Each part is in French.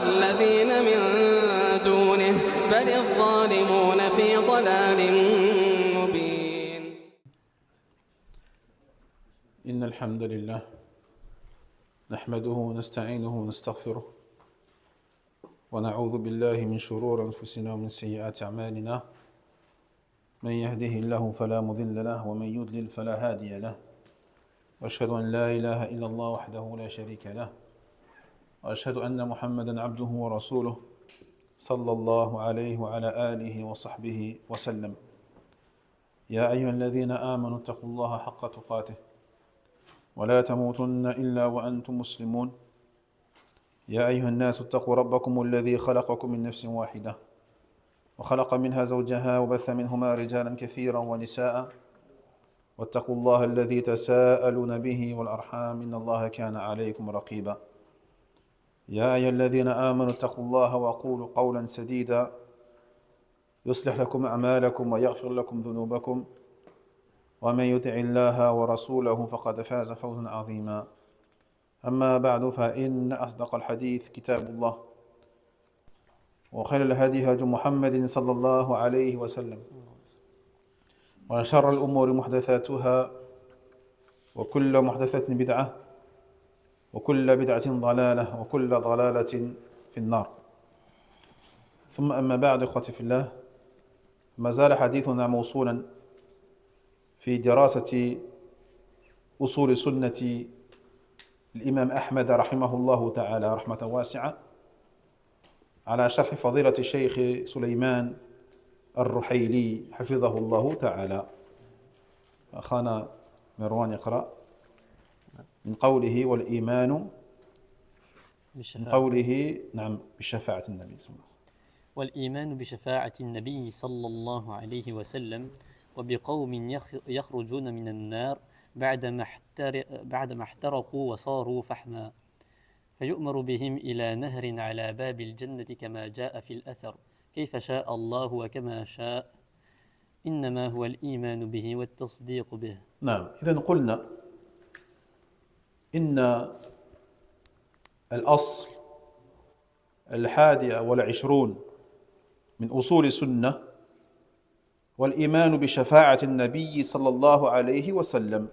والذين من دونه بل الظالمون في ضلال مبين. إن الحمد لله نحمده ونستعينه ونستغفره ونعوذ بالله من شرور أنفسنا ومن سيئات أعمالنا من يهده الله فلا مضل له ومن يضلل فلا هادي له وأشهد أن لا إله إلا الله وحده لا شريك له وأشهد أن محمدا عبده ورسوله صلى الله عليه وعلى آله وصحبه وسلم. يا أيها الذين آمنوا اتقوا الله حق تقاته ولا تموتن إلا وأنتم مسلمون. يا أيها الناس اتقوا ربكم الذي خلقكم من نفس واحدة وخلق منها زوجها وبث منهما رجالا كثيرا ونساء واتقوا الله الذي تساءلون به والأرحام إن الله كان عليكم رقيبا. يا أيها الذين آمنوا اتقوا الله وقولوا قولا سديدا يصلح لكم أعمالكم ويغفر لكم ذنوبكم ومن يطع الله ورسوله فقد فاز فوزا عظيما. أما بعد فإن أصدق الحديث كتاب الله وخير الهدي هدي محمد صلى الله عليه وسلم وشر الأمور محدثاتها وكل محدثة بدعة وكل بدعة ضلالة وكل ضلالة في النار. ثم أما بعد إخوتي في الله، ما زال حديثنا موصولا في دراسة أصول سنة الإمام أحمد رحمه الله تعالى رحمة واسعة على شرح فضيلة الشيخ سليمان الرحيلي حفظه الله تعالى. أخانا مروان يقرأ من قوله والإيمان من قوله نعم بشفاعة النبي صلى الله عليه وسلم. والإيمان بشفاعة النبي صلى الله عليه وسلم وبقوم يخرجون من النار بعدما احترقوا وصاروا فحما فيؤمر بهم إلى نهر على باب الجنة كما جاء في الأثر كيف شاء الله وكما شاء إنما هو الإيمان به والتصديق به. نعم، إذن قلنا إن الأصل 21 من أصول السنة والإيمان بشفاعة النبي صلى الله عليه وسلم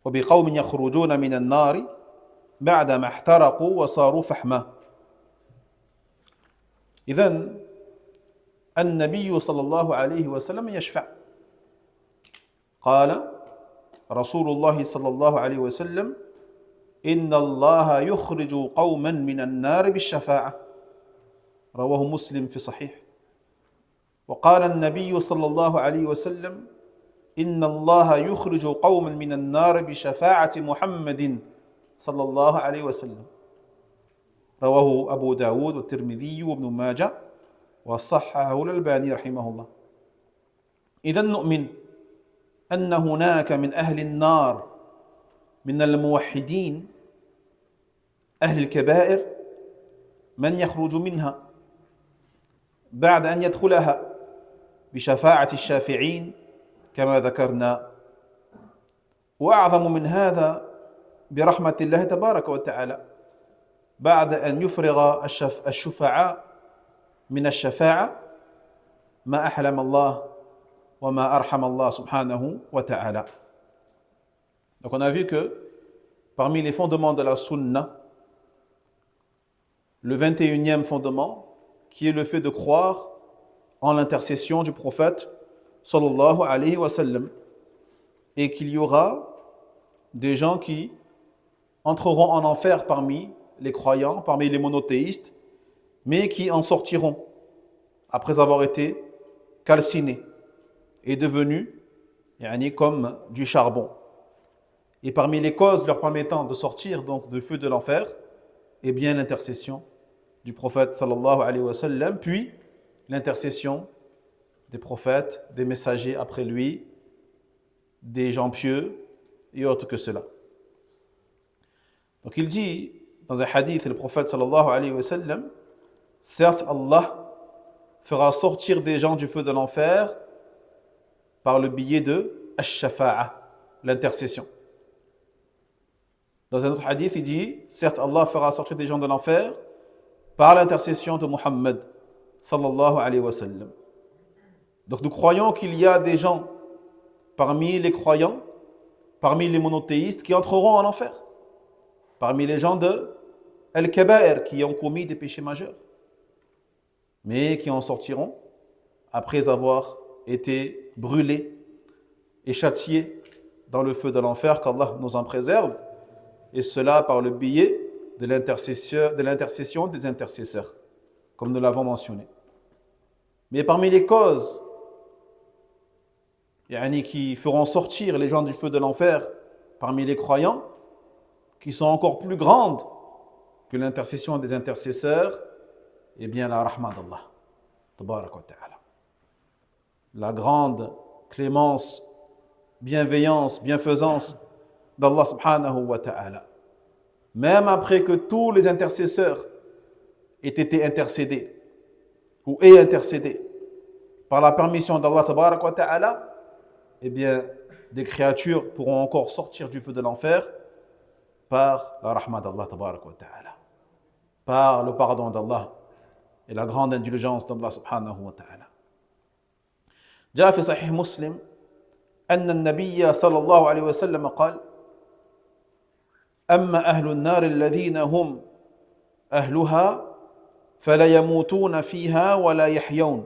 وبقوم يخرجون من النار بعدما احترقوا وصاروا فحما. إذن النبي صلى الله عليه وسلم يشفع. قال رسول الله صلى الله عليه وسلم إن الله يخرج قوما من النار بالشفاعة، رواه مسلم في صحيح. وقال النبي صلى الله عليه وسلم إن الله يخرج قوما من النار بشفاعة محمد صلى الله عليه وسلم، رواه أبو داود والترمذي وابن ماجه وصححه الألباني رحمه الله. إذن نؤمن أن هناك من أهل النار من الموحدين أهل الكبائر من يخرج منها بعد أن يدخلها بشفاعة الشافعين كما ذكرنا. وأعظم من هذا برحمة الله تبارك وتعالى بعد أن يفرغ الشفعاء من الشفاعة ما أحلم الله وما أرحم الله subhanahu wa ta'ala. Donc on a vu que parmi les fondements de la sunna, le 21e fondement, qui est le fait de croire en l'intercession du prophète sallallahu alayhi wa sallam, et qu'il y aura des gens qui entreront en enfer parmi les croyants, parmi les monothéistes, mais qui en sortiront après avoir été calcinés et devenus comme du charbon. Et parmi les causes leur permettant de sortir donc du feu de l'enfer, eh bien l'intercession du prophète sallallahu alayhi wa sallam, puis l'intercession des prophètes, des messagers après lui, des gens pieux et autres que cela. Donc il dit dans un hadith, le prophète sallallahu alayhi wa sallam, certes Allah fera sortir des gens du feu de l'enfer par le biais de ash-shafa'a, l'intercession. Dans un autre hadith, il dit, certes, Allah fera sortir des gens de l'enfer par l'intercession de Muhammad, sallallahu alayhi wa sallam. Donc nous croyons qu'il y a des gens parmi les croyants, parmi les monothéistes, qui entreront en enfer. Parmi les gens de Al-Kaba'ir, qui ont commis des péchés majeurs, mais qui en sortiront après avoir été brûlés et châtiés dans le feu de l'enfer, qu'Allah nous en préserve, et cela par le biais de l'intercession des intercesseurs, comme nous l'avons mentionné. Mais parmi les causes qui feront sortir les gens du feu de l'enfer, parmi les croyants, qui sont encore plus grandes que l'intercession des intercesseurs, eh bien la rahma d'Allah, tabarak wa ta'ala. La grande clémence, bienveillance, bienfaisance d'Allah subhanahu wa ta'ala. Même après que tous les intercesseurs aient été intercédés ou aient intercédé par la permission d'Allah tabarak wa ta'ala, eh bien des créatures pourront encore sortir du feu de l'enfer par la rahma d'Allah tabarak wa ta'ala, par le pardon d'Allah et la grande indulgence d'Allah subhanahu wa ta'ala. جاء في صحيح مسلم أن النبي صلى الله عليه وسلم قال: أما أهل النار الذين هم أهلها فلا يموتون فيها ولا يحيون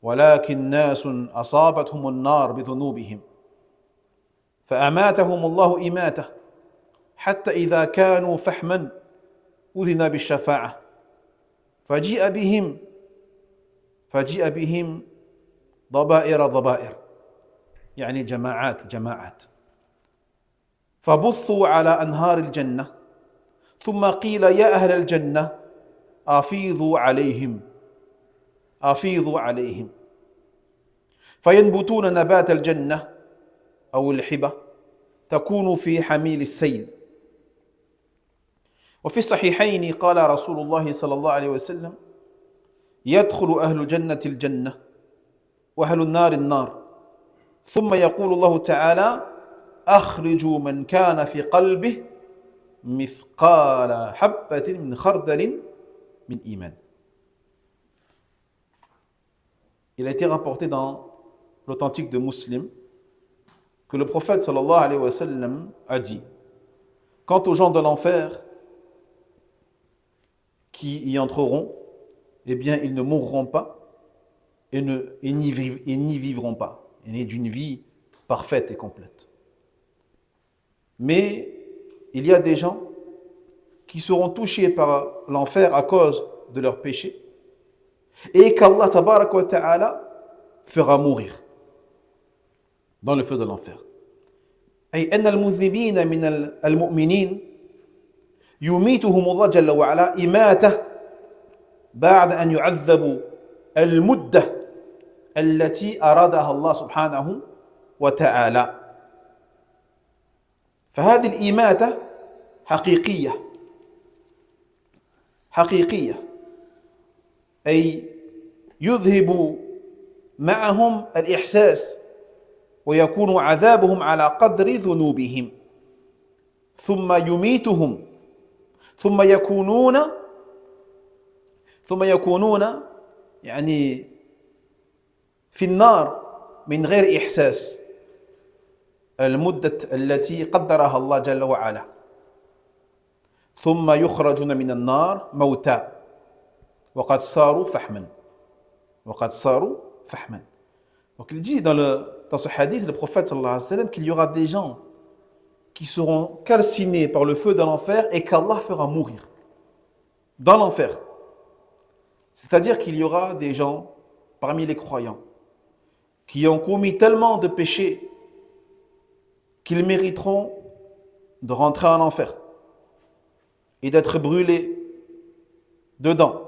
ولكن ناس أصابتهم النار بذنوبهم فأماتهم الله إماتة حتى إذا كانوا فحما أذن بالشفاعة فجيء بهم ضبائر يعني جماعات فبثوا على أنهار الجنة ثم قيل يا أهل الجنة أفيضوا عليهم فينبتون نبات الجنة أو الحبة تكون في حميل السيل. وفي الصحيحين قال رسول الله صلى الله عليه وسلم: يدخل أهل الجنة الجنة وأهل النار ثم يقول الله تعالى: أخرجوا من كان في قلبه مثقال حبة من خردل من إيمان. Il a été rapporté dans l'authentique de Muslim que le prophète sallallahu alayhi wa sallam a dit: quant aux gens de l'enfer qui y entreront, eh bien ils ne mourront pas et n'y vivront pas, et d'une vie parfaite et complète. Mais il y a des gens qui seront touchés par l'enfer à cause de leurs péchés et qu'Allah tabarak wa ta'ala fera mourir dans le feu de l'enfer. أي أن المذنبين من المؤمنين يميتهم الله جل وعلا إماتة بعد أن يعذبوا المدة التي أرادها الله سبحانه وتعالى. فهذه الإماتة حقيقية أي يذهب معهم الإحساس ويكون عذابهم على قدر ذنوبهم ثم يميتهم ثم يكونون يعني في النار من غير إحساس المدة التي قدرها الله جل وعلا ثم يخرجون من النار موتى وقد صاروا فحما. Donc il dit dans ce hadith, le prophète sallallahu alayhi wa sallam, qu'il y aura des gens qui seront calcinés par le feu de l'enfer et qu'Allah fera mourir dans l'enfer. C'est-à-dire qu'il y aura des gens parmi les croyants qui ont commis tellement de péchés qu'ils mériteront de rentrer en enfer et d'être brûlés dedans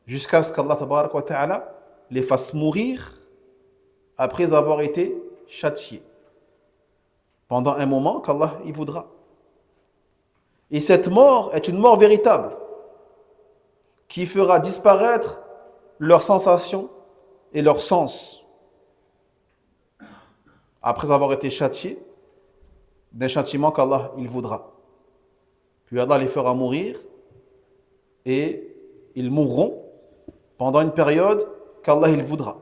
jusqu'à ce qu'Allah tabarak wa ta'ala les fasse mourir après avoir été châtiés pendant un moment qu'Allah y voudra. Et cette mort est une mort véritable qui fera disparaître leurs sensations et leurs sens après avoir été châtiés d'un châtiment qu'Allah il voudra. Puis Allah les fera mourir et ils mourront pendant une période qu'Allah il voudra.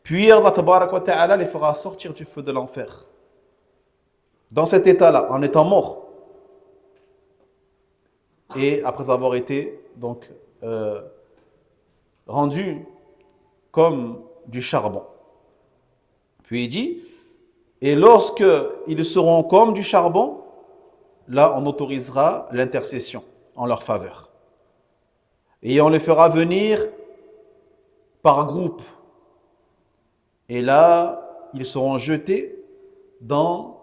Puis Allah tabarak wa ta'ala les fera sortir du feu de l'enfer. Dans cet état-là, en étant morts. Et après avoir été donc rendus comme du charbon. Puis il dit, et lorsque ils seront comme du charbon, là on autorisera l'intercession en leur faveur. Et on les fera venir par groupe. Et là, ils seront jetés dans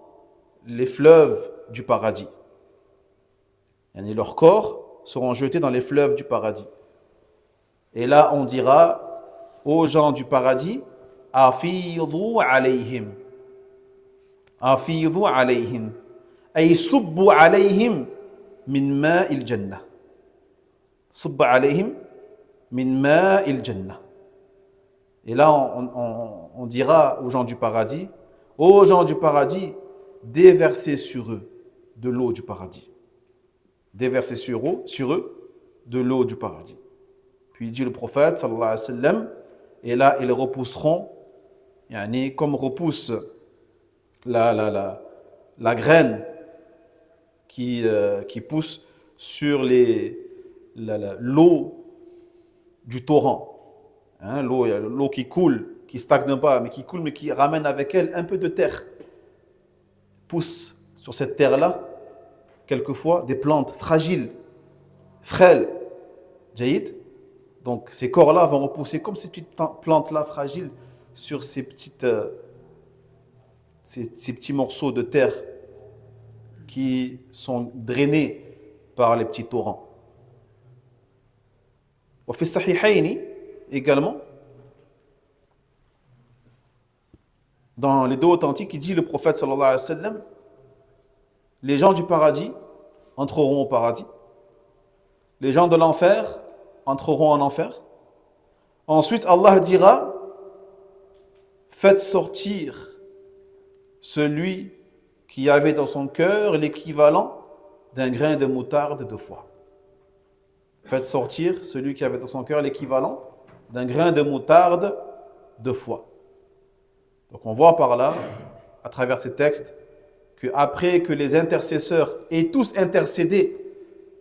les fleuves du paradis. Et leurs corps seront jetés dans les fleuves du paradis. Et là, on dira aux gens du paradis, Afidhu alayhim. Afidhu alayhim. Ay subbu alayhim min ma'il jannah. Subbu alayhim min ma'il jannah. Et là, on dira aux gens du paradis, ô gens du paradis, déversez sur eux de l'eau du paradis. Déversez sur eux de l'eau du paradis. Puis dit le prophète, sallallahu alayhi wa sallam, et là, ils repousseront, comme repousse la graine qui pousse sur l'eau du torrent. L'eau qui coule, qui ne stagne pas, mais qui coule, mais qui ramène avec elle un peu de terre. Pousse sur cette terre-là, quelquefois, des plantes fragiles, frêles, jaïd. Donc, ces corps-là vont repousser comme ces petites plantes-là fragiles sur ces petits morceaux de terre qui sont drainés par les petits torrents. Au fait Sahihaini, également, dans les deux authentiques, il dit le prophète sallallahu alayhi wa sallam, les gens du paradis entreront au paradis, les gens de l'enfer entreront en enfer. Ensuite, Allah dira, faites sortir celui qui avait dans son cœur l'équivalent d'un grain de moutarde de foi. Faites sortir celui qui avait dans son cœur l'équivalent d'un grain de moutarde de foi. Donc on voit par là, à travers ces textes, qu'après que les intercesseurs aient tous intercédé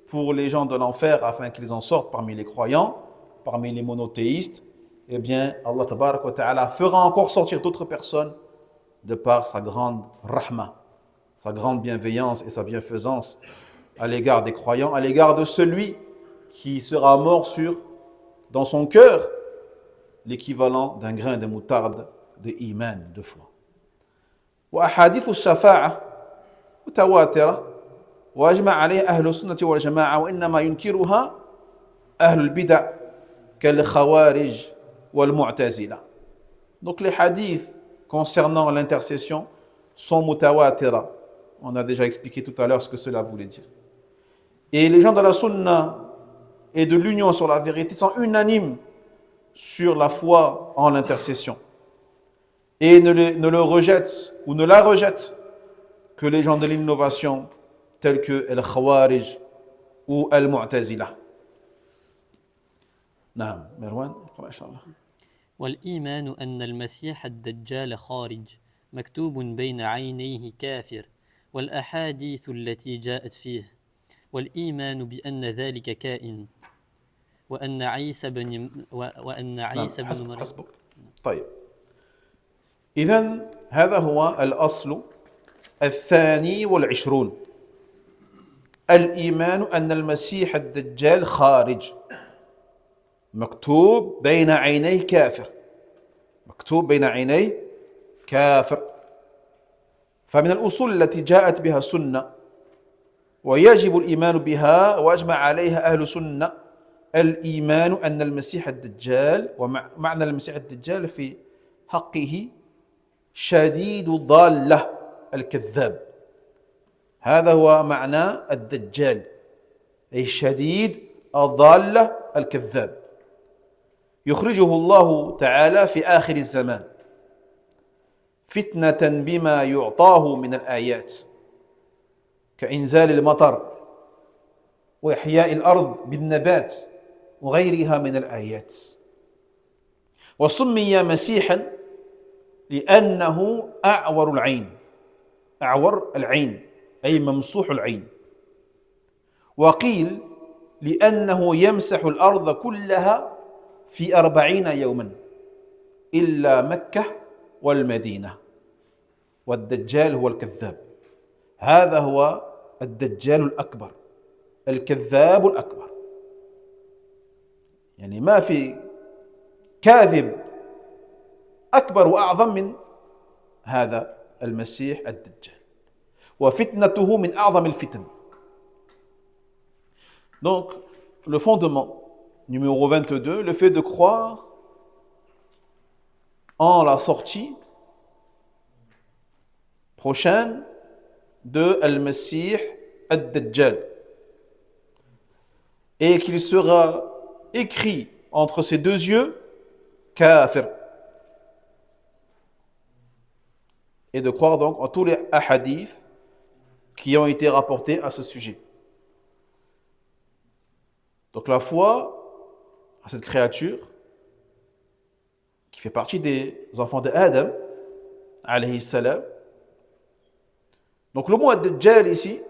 pour les gens de l'enfer afin qu'ils en sortent parmi les croyants, parmi les monothéistes, eh bien Allah tabarak wa ta'ala fera encore sortir d'autres personnes de par sa grande rahma, sa grande bienveillance et sa bienfaisance à l'égard des croyants, à l'égard de celui qui sera mort dans son cœur, l'équivalent d'un grain de moutarde de iman, de foi. وأحاديث الشفاعة متواترة وأجمع عليها أهل السنة والجماعة وإنما ينكرها أهل البدع كالخوارج والمعتزلة. Donc les hadiths concernant l'intercession sont mutawatira. On a déjà expliqué tout à l'heure ce que cela voulait dire. Et les gens de la sunna et de l'union sur la vérité sont unanimes sur la foi en l'intercession. Et ne le rejettent ou ne la rejettent que les gens de l'innovation tels que Al-Khawarij ou Al-Mu'tazila. نعم مروان اقرأ إن شاء الله. والإيمان أن المسيح الدجال خارج مكتوب بين عينيه كافر والأحاديث التي جاءت فيه والإيمان بأن ذلك كائن وأن عيسى بن مريم. حسبك. طيب إذن هذا هو الأصل الثاني والعشرون، الإيمان أن المسيح الدجال خارج مكتوب بين عينيه كافر، مكتوب بين عينيه كافر. فمن الأصول التي جاءت بها السنة ويجب الإيمان بها وأجمع عليها أهل السنة الإيمان أن المسيح الدجال، ومعنى المسيح الدجال في حقه شديد الضالة الكذاب. هذا هو معنى الدجال، أي شديد الضالة الكذاب، يخرجه الله تعالى في آخر الزمان فتنة بما يعطاه من الآيات. كإنزال المطر وإحياء الأرض بالنبات وغيرها من الآيات. وسمي مسيحا لأنه أعور العين، أعور العين أي ممسوح العين. وقيل لأنه يمسح الأرض كلها في 40 يوما إلا مكة والمدينة. والدجال هو الكذاب، هذا هو الدجال الأكبر، الكذاب الأكبر. يعني ما في كاذب أكبر وأعظم من هذا المسيح الدجال، وفتنته من أعظم الفتن. Donc, le fondement numéro 22, le fait de croire en la sortie prochaine de Al-Masih Ad-Dajjal et qu'il sera écrit entre ses deux yeux kafir, et de croire donc en tous les hadiths qui ont été rapportés à ce sujet. Donc la foi à cette créature qui fait partie des enfants d'Adam alayhi salam. Donc le mot Ad-Dajjal ici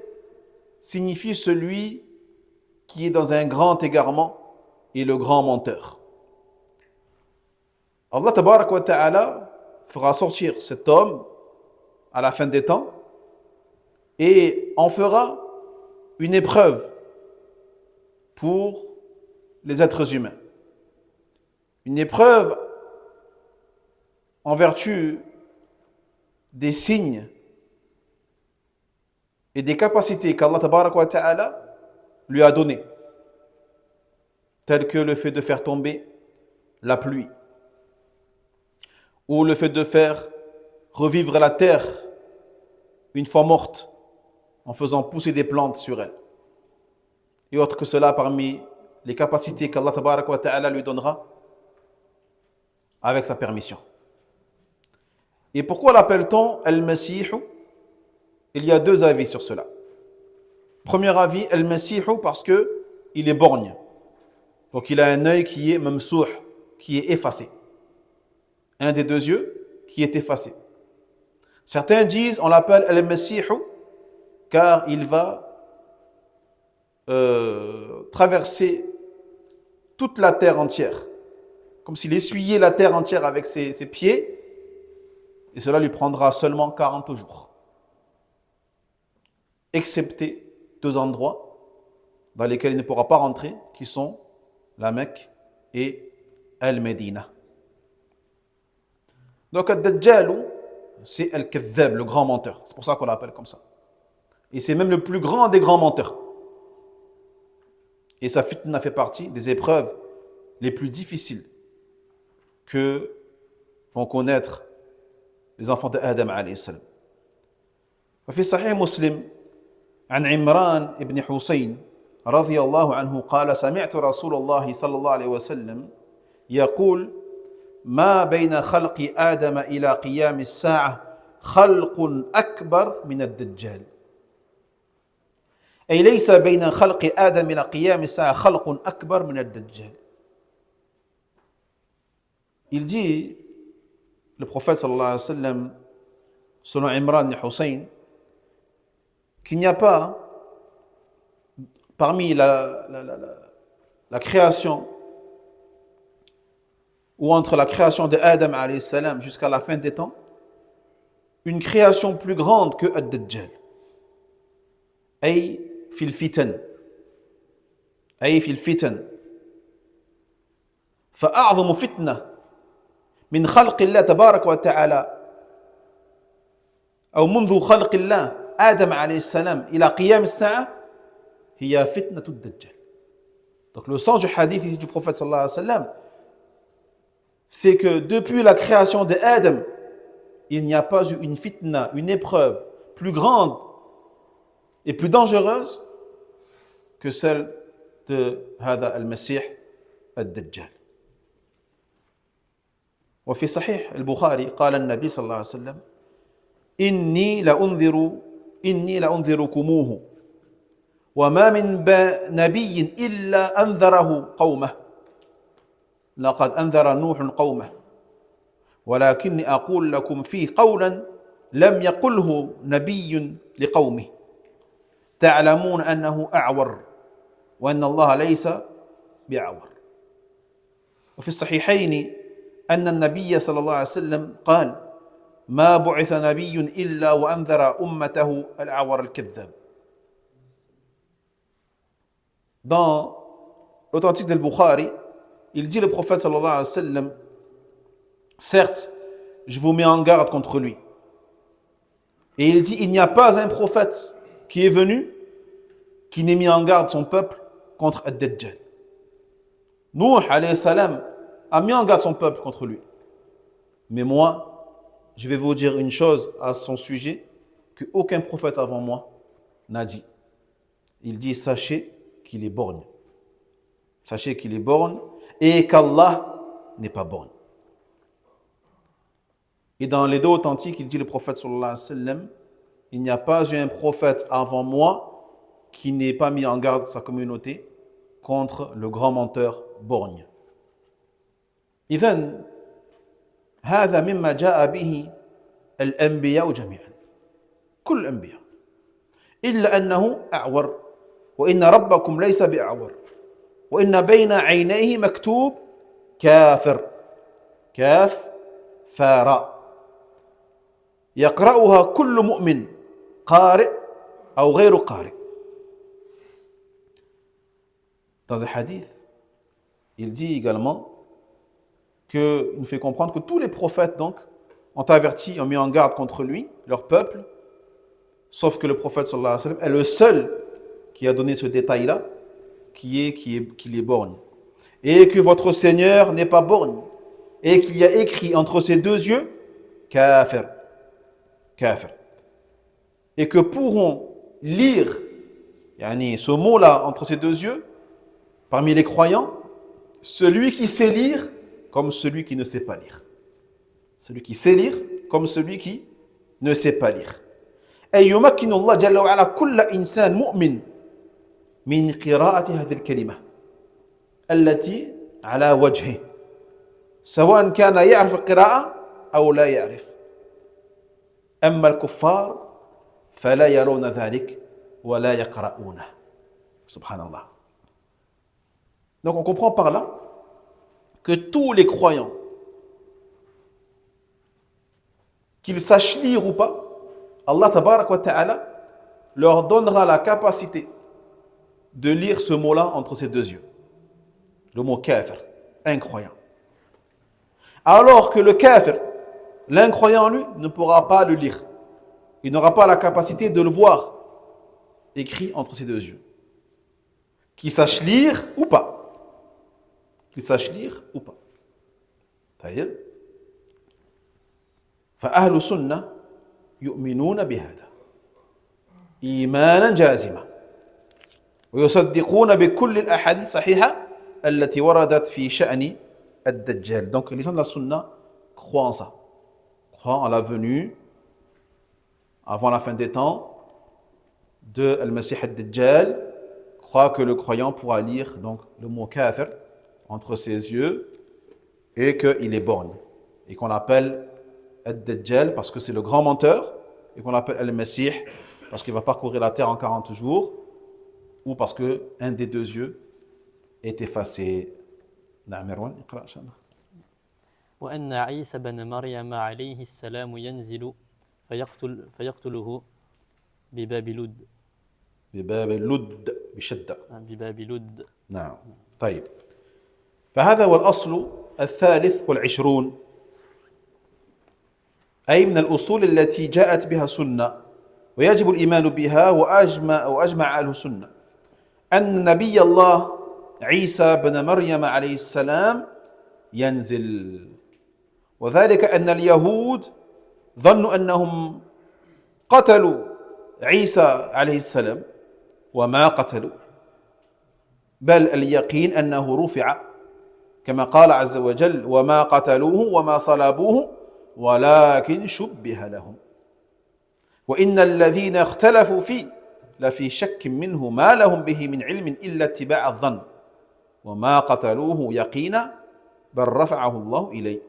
signifie celui qui est dans un grand égarement et le grand menteur. Allah tabarak wa ta'ala fera sortir cet homme à la fin des temps et en fera une épreuve pour les êtres humains. Une épreuve en vertu des signes et des capacités qu'Allah tabarak wa ta'ala lui a données, telles que le fait de faire tomber la pluie, ou le fait de faire revivre la terre une fois morte en faisant pousser des plantes sur elle, et autre que cela parmi les capacités qu'Allah tabarak wa ta'ala lui donnera avec sa permission. Et pourquoi l'appelle-t-on Al-Masih? Il y a deux avis sur cela. Premier avis, Al-Masih parce qu'il est borgne. Donc il a un œil qui est mamsouh, qui est effacé. Un des deux yeux qui est effacé. Certains disent, on l'appelle Al-Masih car il va traverser toute la terre entière, comme s'il essuyait la terre entière avec ses pieds, et cela lui prendra seulement 40 jours, excepté deux endroits dans lesquels il ne pourra pas rentrer, qui sont la Mecque et Al-Médina. Donc Ad-Dajjal, c'est Al-Kadhab, le grand menteur. C'est pour ça qu'on l'appelle comme ça. Et c'est même le plus grand des grands menteurs. Et sa fitna fait partie des épreuves les plus difficiles que vont connaître les enfants d'Adam alayhi salam. وفي صحيح مسلم عن عمران بن حسين رضي الله عنه قال سمعت رسول الله صلى الله عليه وسلم يقول ما بين خلق آدم إلى قيام الساعة خلق أكبر من الدجال. أي ليس بين خلق آدم إلى قيام الساعة خلق أكبر من الدجال. Il dit, le prophète sallallahu alayhi wa sallam, selon Imran ibn Hussein, qu'il n'y a pas parmi la création ou entre la création de Adam alayhi salam jusqu'à la fin des temps une création plus grande que Ad-Dajjal. أي في الفتن أي في الفتن فأعظم فتنة من خلق الله تبارك وتعالى أو منذ خلق الله آدم عليه السلام إلى قيام الساعة هي فتنة الدجال. Donc le sens du hadith ici du prophète sallallahu alayhi wa sallam, c'est que depuis la création de Adam, il n'y a pas eu une fitna, une épreuve plus grande et plus dangereuse que celle de هذا المسيح الدجال. وفي صحيح البخاري قال النبي صلى الله عليه وسلم إني إني لأنذركموه وما من نبي إلا أنذره قومه لقد أنذر نوح قومه ولكني أقول لكم فيه قولا لم يقله نبي لقومه تعلمون أنه أعور وأن الله ليس بأعور. وفي الصحيحين أن النبي صلى الله عليه وسلم قال ما بعث نبي إلا وأنذر أمته الأعور الكذاب. Dans l'authentique del Bukhari, il dit le prophète sallallahu alayhi wa sallam, certes, je vous mets en garde contre lui. Et il dit, il n'y a pas un prophète qui est venu qui n'ait mis en garde son peuple contre Ad-Dajjal. Nuh alayhi salam a mis en garde son peuple contre lui. Mais moi, je vais vous dire une chose à son sujet qu'aucun prophète avant moi n'a dit. Il dit, sachez qu'il est borgne. Sachez qu'il est borgne et qu'Allah n'est pas borgne. Et dans les deux authentiques, il dit le prophète sallallahu alayhi wa sallam, il n'y a pas eu un prophète avant moi qui n'ait pas mis en garde sa communauté contre le grand menteur borgne. إذن هذا مما جاء به الأنبياء جميعا كل الأنبياء إلا أنه أعور وإن ربكم ليس بأعور وإن بين عينيه مكتوب كافر كاف فاراء يقرأها كل مؤمن قارئ أو غير قارئ. Dans un hadith, il dit également qu'il nous fait comprendre que tous les prophètes donc ont averti, ont mis en garde contre lui, leur peuple, sauf que le prophète sallallahu alayhi wa sallam est le seul qui a donné ce détail-là, qu'il est borgne. Et que votre Seigneur n'est pas borgne. Et qu'il y a écrit entre ses deux yeux, kafir. Kafir. Et que pourront lire ce mot-là entre ses deux yeux, parmi les croyants, celui qui sait lire comme celui qui ne sait pas lire. Celui qui sait lire comme celui qui ne sait pas lire. Et يمكن الله جل وعلا كل إنسان مؤمن من قراءة هذه الكلمة التي على وجهه سواء كان يعرف القراءة أو لا يعرف. أما الكفار فلا يرون ذلك ولا يقرؤونه. Subhanallah. Donc on comprend par là que tous les croyants, qu'ils sachent lire ou pas, Allah tabarak wa ta'ala leur donnera la capacité de lire ce mot-là entre ses deux yeux. Le mot kafir, incroyant. Alors que le kafir, l'incroyant lui, ne pourra pas le lire. Il n'aura pas la capacité de le voir écrit entre ses deux yeux. Qu'il sache lire ou pas. Qu'il sache lire ou pas. طيب. فأهل السنة يؤمنون بهذا إيمانا جازما ويصدقون بكل الأحاديث الصحيحة التي وردت في شأن الدجال. Donc les gens de la sunna croient en ça, croient en la venue avant la fin des temps de Al-Masih al-Dajjal, croient que le croyant pourra lire donc le mot kafir entre ses yeux et qu'il est borgne et qu'on l'appelle Ad-Dajjal parce que c'est le grand menteur et qu'on l'appelle Al-Masih parce qu'il va parcourir la terre en 40 jours ou parce qu'un des deux yeux est effacé. وأن عيسى بن مريم عليه السلام ينزل فيقتله بباب لد. بباب لد بشدة. بباب لد. نعم. طيب. فهذا هو الأصل 23 أي من الأصول التي جاءت بها سنة ويجب الإيمان بها وأجمع أهل السنة أن نبي الله عيسى بن مريم عليه السلام ينزل وذلك أن اليهود ظنوا أنهم قتلوا عيسى عليه السلام وما قتلوا بل اليقين أنه رفع كما قال عز وجل وما قتلوه وما صلبوه ولكن شبه لهم وإن الذين اختلفوا فيه لفي شك منه ما لهم به من علم إلا اتباع الظن وما قتلوه يقينا بل رفعه الله إليه.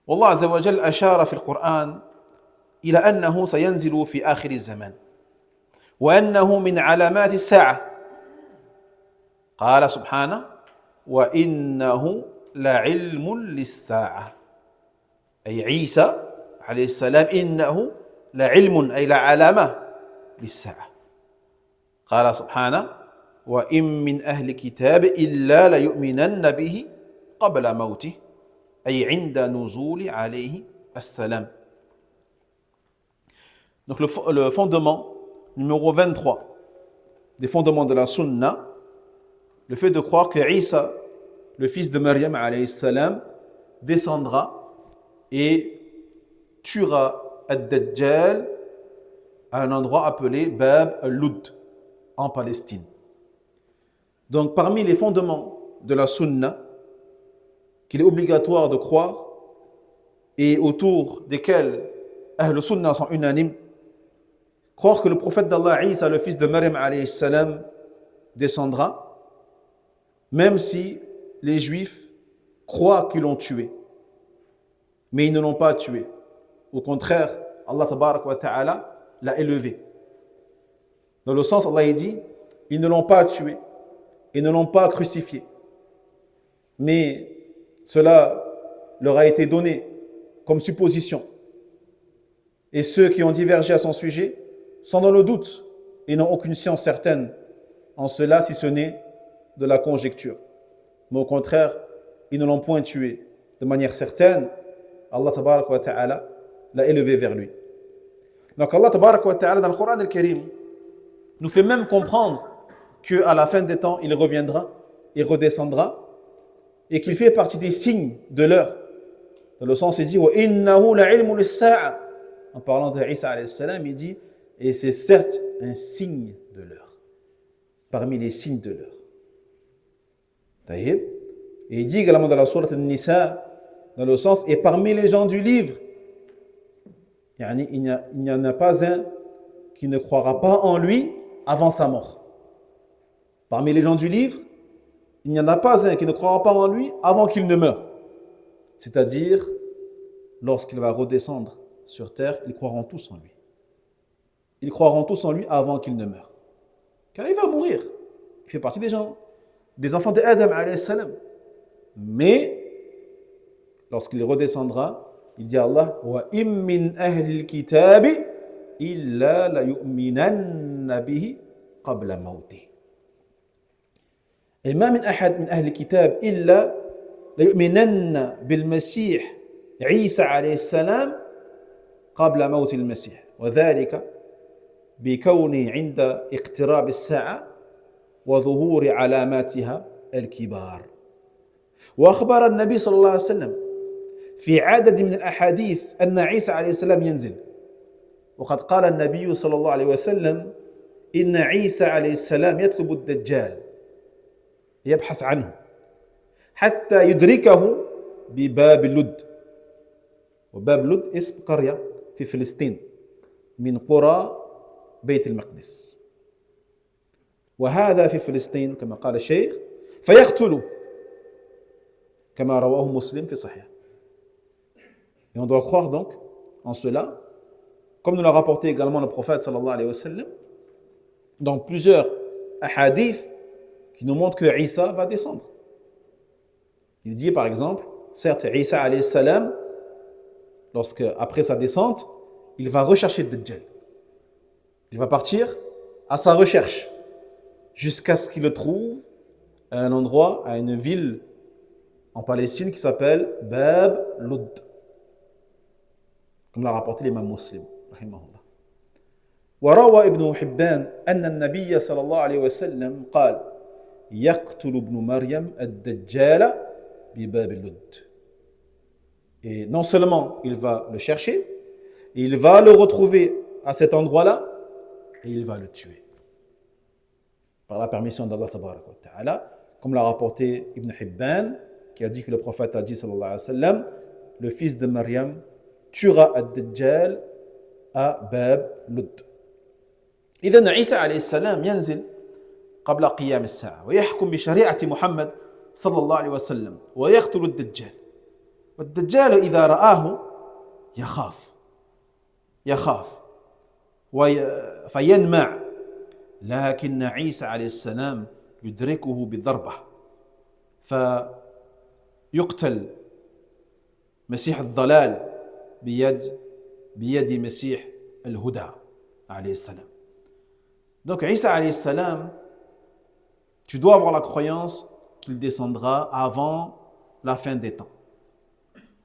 والله عز وجل أشار في القرآن إلى أنه سينزل في آخر الزمان وأنه من علامات الساعة. قال سبحانه وإنه لعلم للساعة، أي عيسى عليه السلام إنه لعلم أي لعلامة للساعة. قال سبحانه وإن من أهل الكتاب إلا ليؤمنن به قبل موته أي عند نزول عليه السلام. Donc le fondement numéro 23 des fondements de la sunna, le fait de croire que Isa, le fils de Maryam alayhi salam, descendra et tuera Ad-Dajjal à un endroit appelé Bab al-Lud en Palestine. Donc parmi les fondements de la sunna qu'il est obligatoire de croire et autour desquels Ahl Sunna sont unanimes, croire que le prophète d'Allah Isa, le fils de Maryam alayhi salam, descendra, même si les Juifs croient qu'ils l'ont tué, mais ils ne l'ont pas tué. Au contraire, Allah tabarak wa ta'ala l'a élevé. Dans le sens, Allah dit, ils ne l'ont pas tué, ils ne l'ont pas crucifié, mais cela leur a été donné comme supposition. Et ceux qui ont divergé à son sujet sont dans le doute et n'ont aucune science certaine en cela, si ce n'est de la conjecture. Mais au contraire, ils ne l'ont point tué de manière certaine. Allah tabarak wa ta'ala l'a élevé vers lui. Donc Allah tabarak wa ta'ala dans le Coran al-Karim nous fait même comprendre qu'à la fin des temps, il reviendra, il redescendra et qu'il fait partie des signes de l'heure. Dans le sens, il dit wa innahu la'ilmu lis-sa'a. En parlant de Isa alayhi salam, il dit et c'est certes un signe de l'heure, parmi les signes de l'heure. Et il dit également dans la sourate An-Nisa, dans le sens, et parmi les gens du livre, il n'y en a pas un qui ne croira pas en lui avant sa mort. Parmi les gens du livre, il n'y en a pas un qui ne croira pas en lui avant qu'il ne meure. C'est-à-dire, lorsqu'il va redescendre sur terre, ils croiront tous en lui. Ils croiront tous en lui avant qu'il ne meure. Car il va mourir. Il fait partie des gens, des enfants d'Adam alayhi salam. Mais, lorsqu'il redescendra, il dit à Allah wa im min ahli al-kitabi illa la yu'minanna bihi qabla mawtih. Et ma min ahad min ahli al-kitab illa la yu'minanna bil masih Isa alayhi salam قبل موت المسيح وذلك بكونه عند اقتراب الساعة وظهور علاماتها الكبار. وأخبر النبي صلى الله عليه وسلم في عدد من الأحاديث أن عيسى عليه السلام ينزل. وقد قال النبي صلى الله عليه وسلم إن عيسى عليه السلام يطلب الدجال يبحث عنه حتى يدركه بباب لد. وباب لد اسم قرية في فلسطين من قرى بيت المقدس، وهذا في فلسطين كما قال الشيخ فيقتله كما رواه مسلم في صحيح. Et on doit croire donc en cela, comme nous l'a rapporté également le prophète sallallahu alayhi wa sallam, dans plusieurs hadiths qui nous montrent que Isa va descendre. Il dit par exemple, certes Isa alayhi salam, lorsque, après sa descente, il va rechercher le Dajjal. Il va partir à sa recherche jusqu'à ce qu'il le trouve à un endroit, à une ville en Palestine qui s'appelle Bab Lud, comme l'a rapporté l'imam Muslim rahimahullah. وروى ابن حبان أن النبي صلى الله عليه وسلم قال يقتل ابن مريم الدجال بباب لد. Et non seulement il va le chercher, il va le retrouver à cet endroit-là et il va le tuer. Par la permission d'Allah tabaraka wa ta'ala, comme l'a rapporté Ibn Hibban, qui a dit que le prophète a dit sallallahu alayhi wa sallam, le fils de Maryam tuera Ad-Dajjal à Bab Lud. إذن عيسى عليه السلام ينزل قبل قيام الساعة ويحكم بشريعة محمد صلى الله عليه وسلم ويقتل الدجال. والدجال إذا رآه يخاف فينمع، لكن عيسى عليه السلام يدركه بضربة فيقتل مسيح الضلال بيد مسيح الهدى عليه السلام. Donc Isa alayhi salam, tu dois avoir la croyance qu'il descendra avant la fin des temps,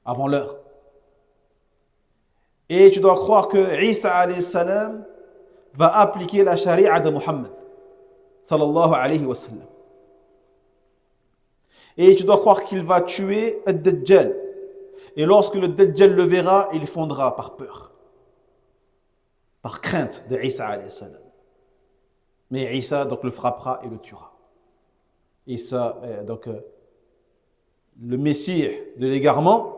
avant l'heure. Et tu dois croire que Isa alayhi salam va appliquer la charia de Muhammad sallallahu alayhi wa sallam. Et tu dois croire qu'il va tuer le Dajjal. Et lorsque le Dajjal le verra, il fondra par peur, par crainte de Isa alayhi salam. Mais Isa donc le frappera et le tuera. Isa, le Messie de l'égarement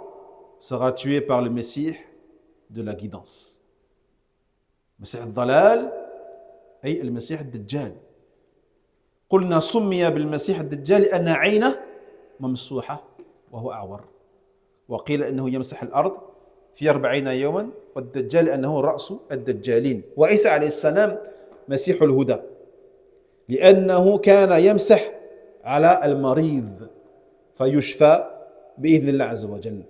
sera tué par le Messie de la guidance. Messie al-Dalal أي المسيح الدجال. قلنا سمي بالمسيح الدجال لأن عينه ممسوحة وهو أعور، وقيل أنه يمسح الأرض في 40 يوما، والدجال لأنه رأس الدجالين. وعيسى عليه السلام مسيح الهدى لأنه كان يمسح على المريض فيشفى بإذن الله عز وجل،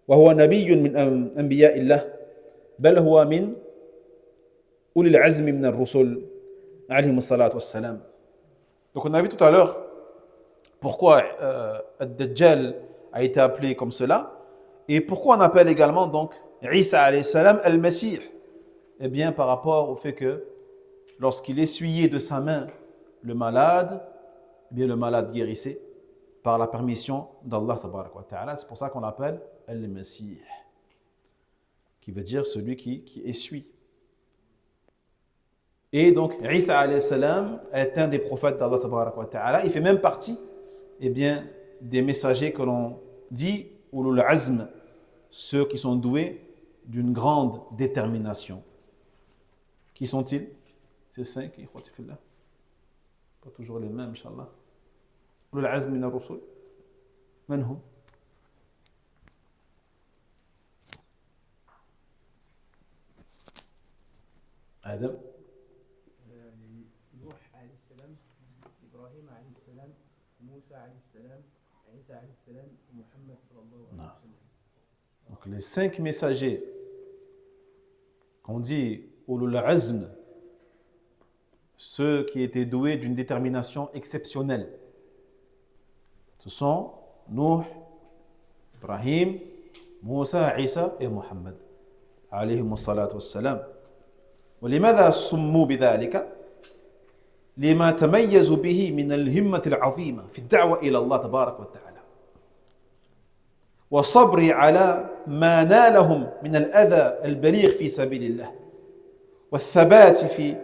وهو نبي من أنبياء الله، بل هو من أولي العزم من الرسل عليهم الصلاة والسلام. Donc on a vu tout à l'heure pourquoi Ad-Dajjal a été appelé comme cela et pourquoi on appelle également donc Isa alayhi salam al-Masih. Eh bien par rapport au fait que lorsqu'il essuyait de sa main le malade, eh bien le malade guérissait par la permission d'Allah tabaraka wa ta'ala. C'est pour ça qu'on l'appelle al-Masih, qui veut dire celui qui essuie. Et donc Isa alayhi salam est un des prophètes d'Allah tabaraka wa ta'ala. Il fait même partie bien, des messagers que l'on dit ulul azm, ceux qui sont doués d'une grande détermination. Qui sont-ils? Ces 5, pas toujours les mêmes, Inch'Allah. Ulul azm min ar-rusul. Man hum? Adam. نوح عليه السلام، إبراهيم عليه السلام، موسى عليه السلام، عيسى عليه السلام، ومحمد صلى الله عليه وسلم. Donc les 5 messagers qu'on dit ulul azm, ceux qui étaient doués d'une détermination exceptionnelle, ce sont Nuh, Ibrahim, Moussa, Isa et Muhammad alayhim as-salatu was-salam. ولماذا سموا بذلك؟ لما تميزوا به من الهمة العظيمة في الدعوة إلى الله تبارك وتعالى وصبر على ما نالهم من الأذى البليغ في سبيل الله والثبات في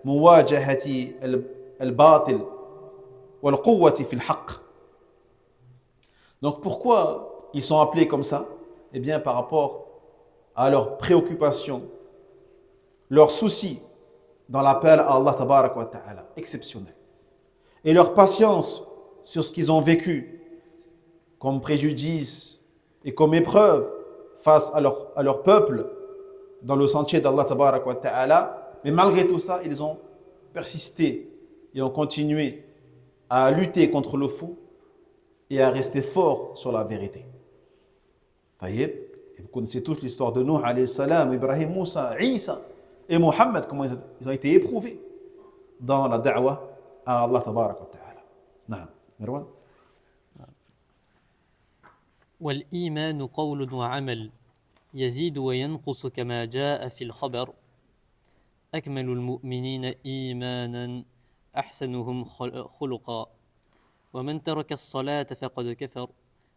مواجهة الباطل والقوة في الحق. Donc pourquoi ils sont appelés comme ça? Eh bien par rapport à leurs préoccupations, leurs soucis dans l'appel à Allah tabarak wa ta'ala, exceptionnel. Et leur patience sur ce qu'ils ont vécu comme préjudice et comme épreuve face à leur peuple dans le sentier d'Allah tabarak wa ta'ala. Mais malgré tout ça, ils ont persisté et ont continué à lutter contre le faux et à rester forts sur la vérité. Taïeb, et vous connaissez tous l'histoire de Nuh alayhi salam, Ibrahim, Moussa, Isa et Muhammad, comment ils ont été éprouvés dans la da'wah à Allah tabarak wa ta'ala. Naam. Marwan. والإيمان قول وعمل يزيد وينقص كما جاء في الخبر أكمل المؤمنين إيمانا أحسنهم خلقا ومن ترك الصلاة فقد كفر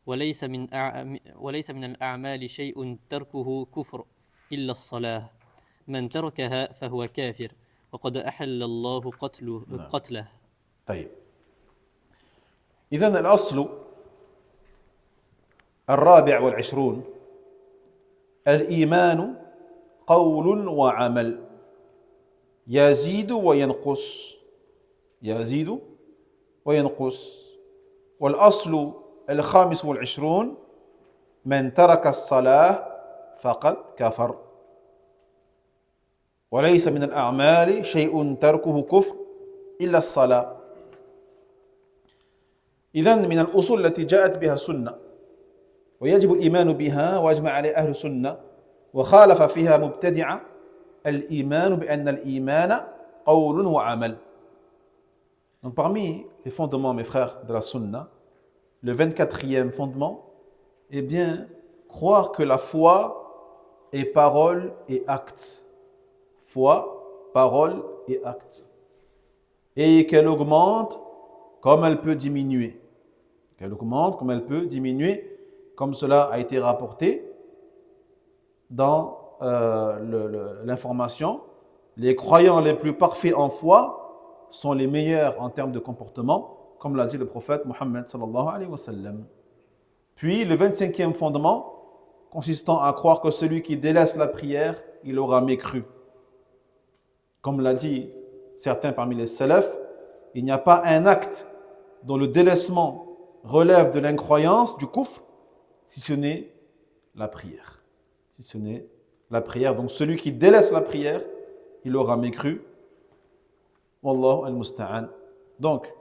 وليس من الأعمال شيء تركه كفر إلا الصلاة من تركها فهو كافر وقد أحل الله قتله. طيب إذن الأصل 24 الإيمان قول وعمل يزيد وينقص يزيد وينقص والأصل الخامس والعشرون من ترك الصلاة فقد كفر وليس من الأعمال شيء تركه كفر إلا الصلاة. إذن من الأصول التي جاءت بها السنة ويجب الإيمان بها وأجمع عليه أهل السنة وخالف فيها مبتدعة الإيمان بأن الإيمان قول وعمل. Donc parmi les fondements, mes frères, de la sunna, le 24e fondement, eh bien, croire que la foi est parole et acte. Foi, parole et acte. Et qu'elle augmente comme elle peut diminuer. Qu'elle augmente comme elle peut diminuer, comme cela a été rapporté dans l'information. Les croyants les plus parfaits en foi sont les meilleurs en termes de comportement, comme l'a dit le prophète Mohammed sallallahu alayhi wa sallam. Puis le 25e fondement, consistant à croire que celui qui délaisse la prière, il aura mécru. Comme l'a dit certains parmi les salafs, il n'y a pas un acte dont le délaissement relève de l'incroyance, du kufr, si ce n'est la prière. Si ce n'est la prière. Donc celui qui délaisse la prière, il aura mécru. Wallahu al-musta'an. Donc,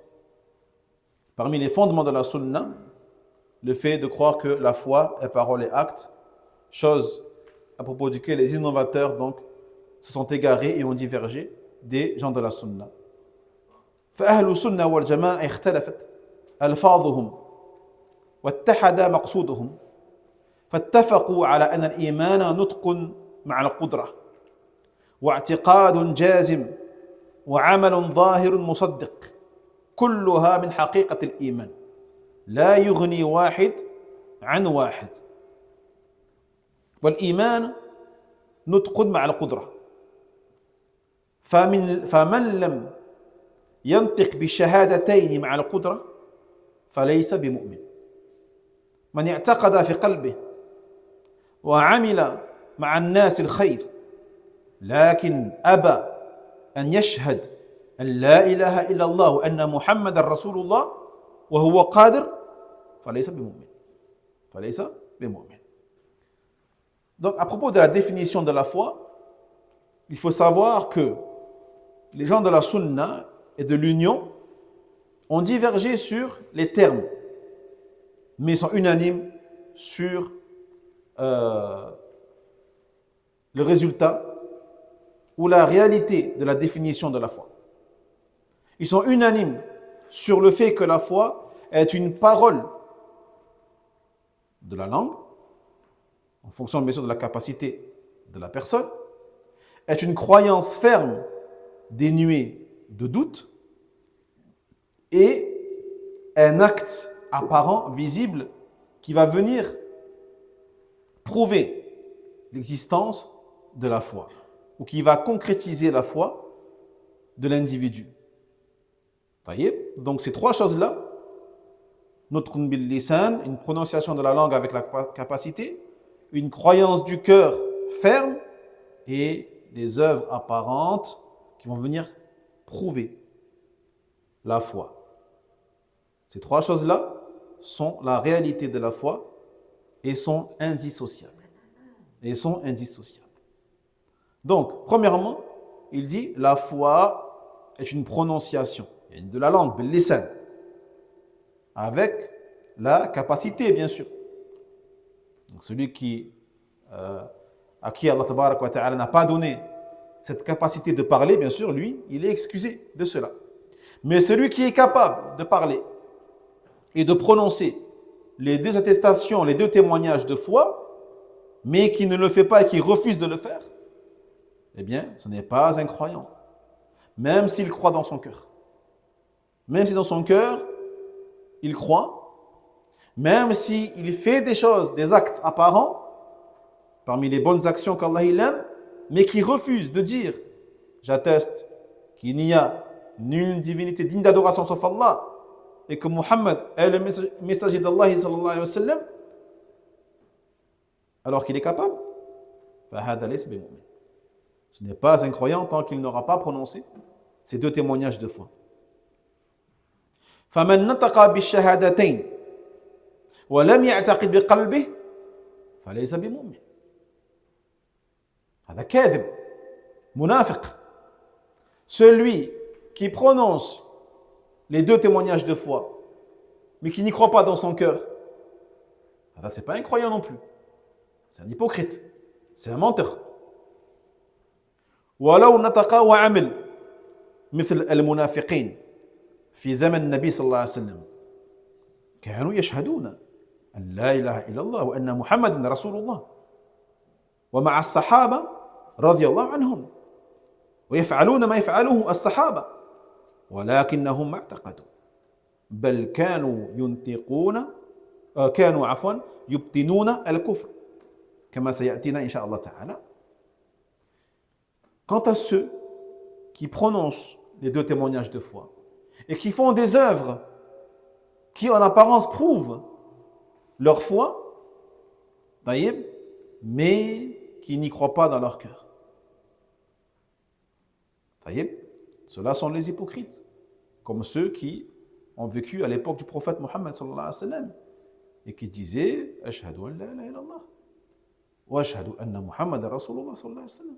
parmi les fondements de la sunna, le fait de croire que la foi est parole et acte, chose à propos duquel les innovateurs donc se sont égarés et ont divergé des gens de la sunna. فأهل السنة والجماعة اختلفت ألفاظهم واتحد مقصودهم فاتفقوا على أن الإيمان نطق مع القدرة واعتقاد جازم وعمل ظاهر مصدق كلها من حقيقة الإيمان لا يغني واحد عن واحد والإيمان نطق مع القدرة فمن لم ينطق بالشهادتين مع القدرة فليس بمؤمن من اعتقد في قلبه وعمل مع الناس الخير لكن أبى أن يشهد أن لا إله إلا الله وأن محمد رسول الله وهو قادر فليس بمؤمن فليس بمؤمن. Donc à propos de la définition de la foi, il faut savoir que les gens de la sunna et de l'union ont divergé sur les termes, mais sont unanimes sur le résultat ou la réalité de la définition de la foi. Ils sont unanimes sur le fait que la foi est une parole de la langue, en fonction bien sûr de la capacité de la personne, est une croyance ferme dénuée de doute et un acte apparent, visible, qui va venir prouver l'existence de la foi ou qui va concrétiser la foi de l'individu. Donc ces trois choses-là, nutqun bil lisan, une prononciation de la langue avec la capacité, une croyance du cœur ferme et des œuvres apparentes qui vont venir prouver la foi. Ces trois choses-là sont la réalité de la foi et sont indissociables. Donc, premièrement, il dit la foi est une prononciation de la langue, bil lisan, avec la capacité, bien sûr. Donc, celui à qui Allah tabarak wa ta'ala n'a pas donné cette capacité de parler, bien sûr, lui, il est excusé de cela. Mais celui qui est capable de parler et de prononcer les deux attestations, les deux témoignages de foi, mais qui ne le fait pas et qui refuse de le faire, eh bien, ce n'est pas un croyant. Même s'il croit dans son cœur. Même si dans son cœur, il croit, même s'il fait des choses, des actes apparents, parmi les bonnes actions qu'Allah il aime, mais qui refuse de dire « J'atteste qu'il n'y a nulle divinité digne d'adoration sauf Allah et que Muhammad est le messager d'Allah sallallahu alayhi wa sallam » alors qu'il est capable, Ce n'est pas un croyant tant qu'il n'aura pas prononcé ces deux témoignages de foi. فَمَنْ نَطَقَ بِالشَّهَادَتَيْنِ وَلَمْ يَعْتَقِدْ بِقَلْبِهِ فَلَيْسَ بِمُؤْمِنٍ. هذا كاذب, munafiq. Celui qui prononce les deux témoignages de foi, mais qui n'y croit pas dans son cœur, ce n'est pas un croyant non plus. C'est un hypocrite. C'est un menteur. ولو نطق وعمل مثل المنافقين في زمن النبي صلى الله عليه وسلم كانوا يشهدون أن لا إله إلا الله وأن محمد رسول الله ومع الصحابة رضي الله عنهم ويفعلون ما يفعله الصحابة ولكنهم ما اعتقدوا بل كانوا يبطنون الكفر كما سيأتينا إن شاء الله تعالى. Quant à ceux qui prononcent les deux témoignages de foi et qui font des œuvres qui en apparence prouvent leur foi, mais qui n'y croient pas dans leur cœur. Ceux-là sont les hypocrites, comme ceux qui ont vécu à l'époque du prophète Mohammed sallallahu alayhi wa sallam et qui disaient « Ashhadu an la ilaha illallah wa ashhadu anna Muhammad Rasulullah sallallahu alayhi wa sallam »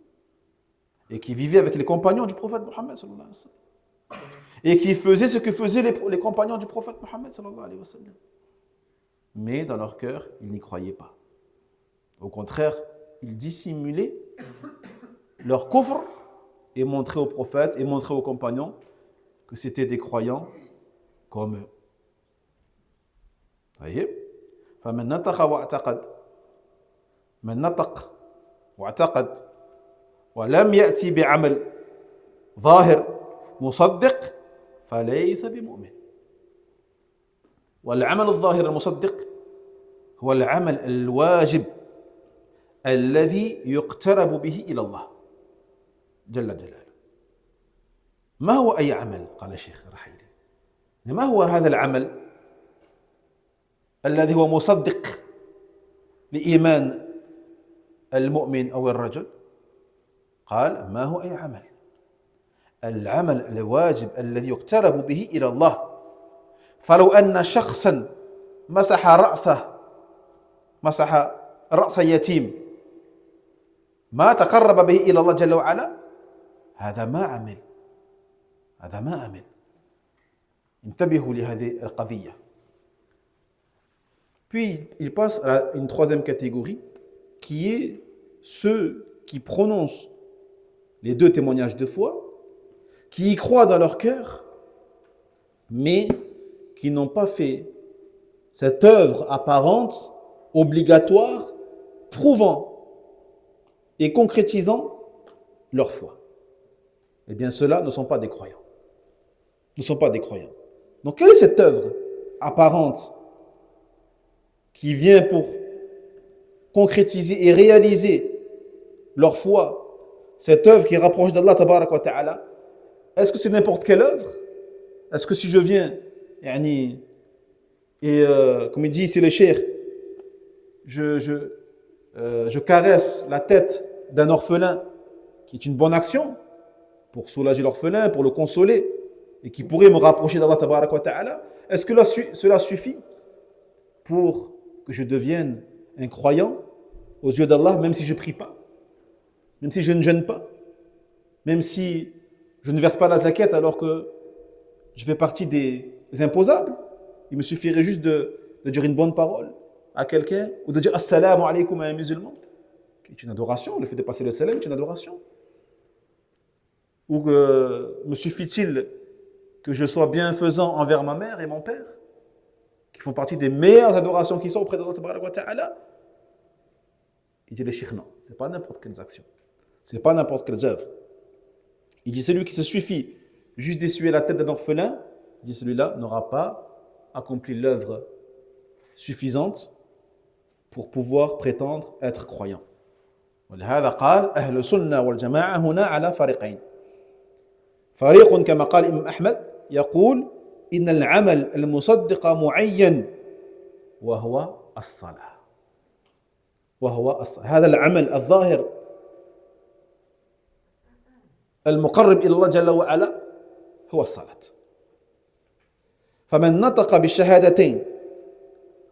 et qui vivaient avec les compagnons du prophète Mohammed sallallahu alayhi wa sallam et qui faisaient ce que faisaient les compagnons du prophète Mohammed sallallahu alayhi wa sallam. Mais dans leur cœur, ils n'y croyaient pas. Au contraire, ils dissimulaient leur kufr et montraient au prophète et montraient aux compagnons que c'était des croyants comme eux. Voyez? فمن نطق واعتقد من نطق واعتقد ولم يأتي بعمل ظاهر مصدق فليس بمؤمن. والعمل الظاهر المصدق هو العمل الواجب الذي يقترب به إلى الله جل جلاله. ما هو أي عمل؟ قال الشيخ رحيلي ما هو هذا العمل الذي هو مصدق لإيمان المؤمن أو الرجل؟ قال ما هو أي عمل؟ العمل الواجب الذي يقترب به إلى الله. فلو أن شخصا مسح رأس يتيم ما تقرب به إلى الله جل وعلا هذا ما عمل. انتبهوا لهذه القضية. Puis il passe à une troisième catégorie qui est ceux qui prononcent les deux témoignages de foi, qui y croient dans leur cœur, mais qui n'ont pas fait cette œuvre apparente, obligatoire, prouvant et concrétisant leur foi. Eh bien, ceux-là ne sont pas des croyants. Donc, quelle est cette œuvre apparente qui vient pour concrétiser et réaliser leur foi, cette œuvre qui rapproche d'Allah tabarak wa ta'ala? Est-ce que c'est n'importe quelle œuvre? Est-ce que si je viens comme il dit ici le cheikh, je caresse la tête d'un orphelin, qui est une bonne action pour soulager l'orphelin, pour le consoler et qui pourrait me rapprocher d'Allah tabarak wa ta'ala, est-ce que cela suffit pour que je devienne un croyant aux yeux d'Allah, même si je ne prie pas, même si je ne jeûne pas, même si je ne verse pas la zakat alors que je fais partie des imposables? Il me suffirait juste de dire une bonne parole à quelqu'un ou de dire assalamu alaykum à un musulman, qui est une adoration. Le fait de passer le salam est une adoration. Ou me suffit-il que je sois bienfaisant envers ma mère et mon père, qui font partie des meilleures adorations qui sont auprès d'Allah tabaraka wa ta'ala? Il dit le cheikh, non, ce n'est pas n'importe quelles actions, ce n'est pas n'importe quelles œuvres. Il dit celui qui se suffit juste d'essuyer la tête d'un orphelin, il dit celui-là n'aura pas accompli l'œuvre suffisante pour pouvoir prétendre être croyant. ولهذا قال أهل السنة والجماعة هنا على فريقين. فريق كما قال الإمام أحمد يقول إن العمل المصدق معين وهو الصلاة. هذا العمل الظاهر المقرب إلى الله جل وعلا هو الصلاة. فمن نطق بالشهادتين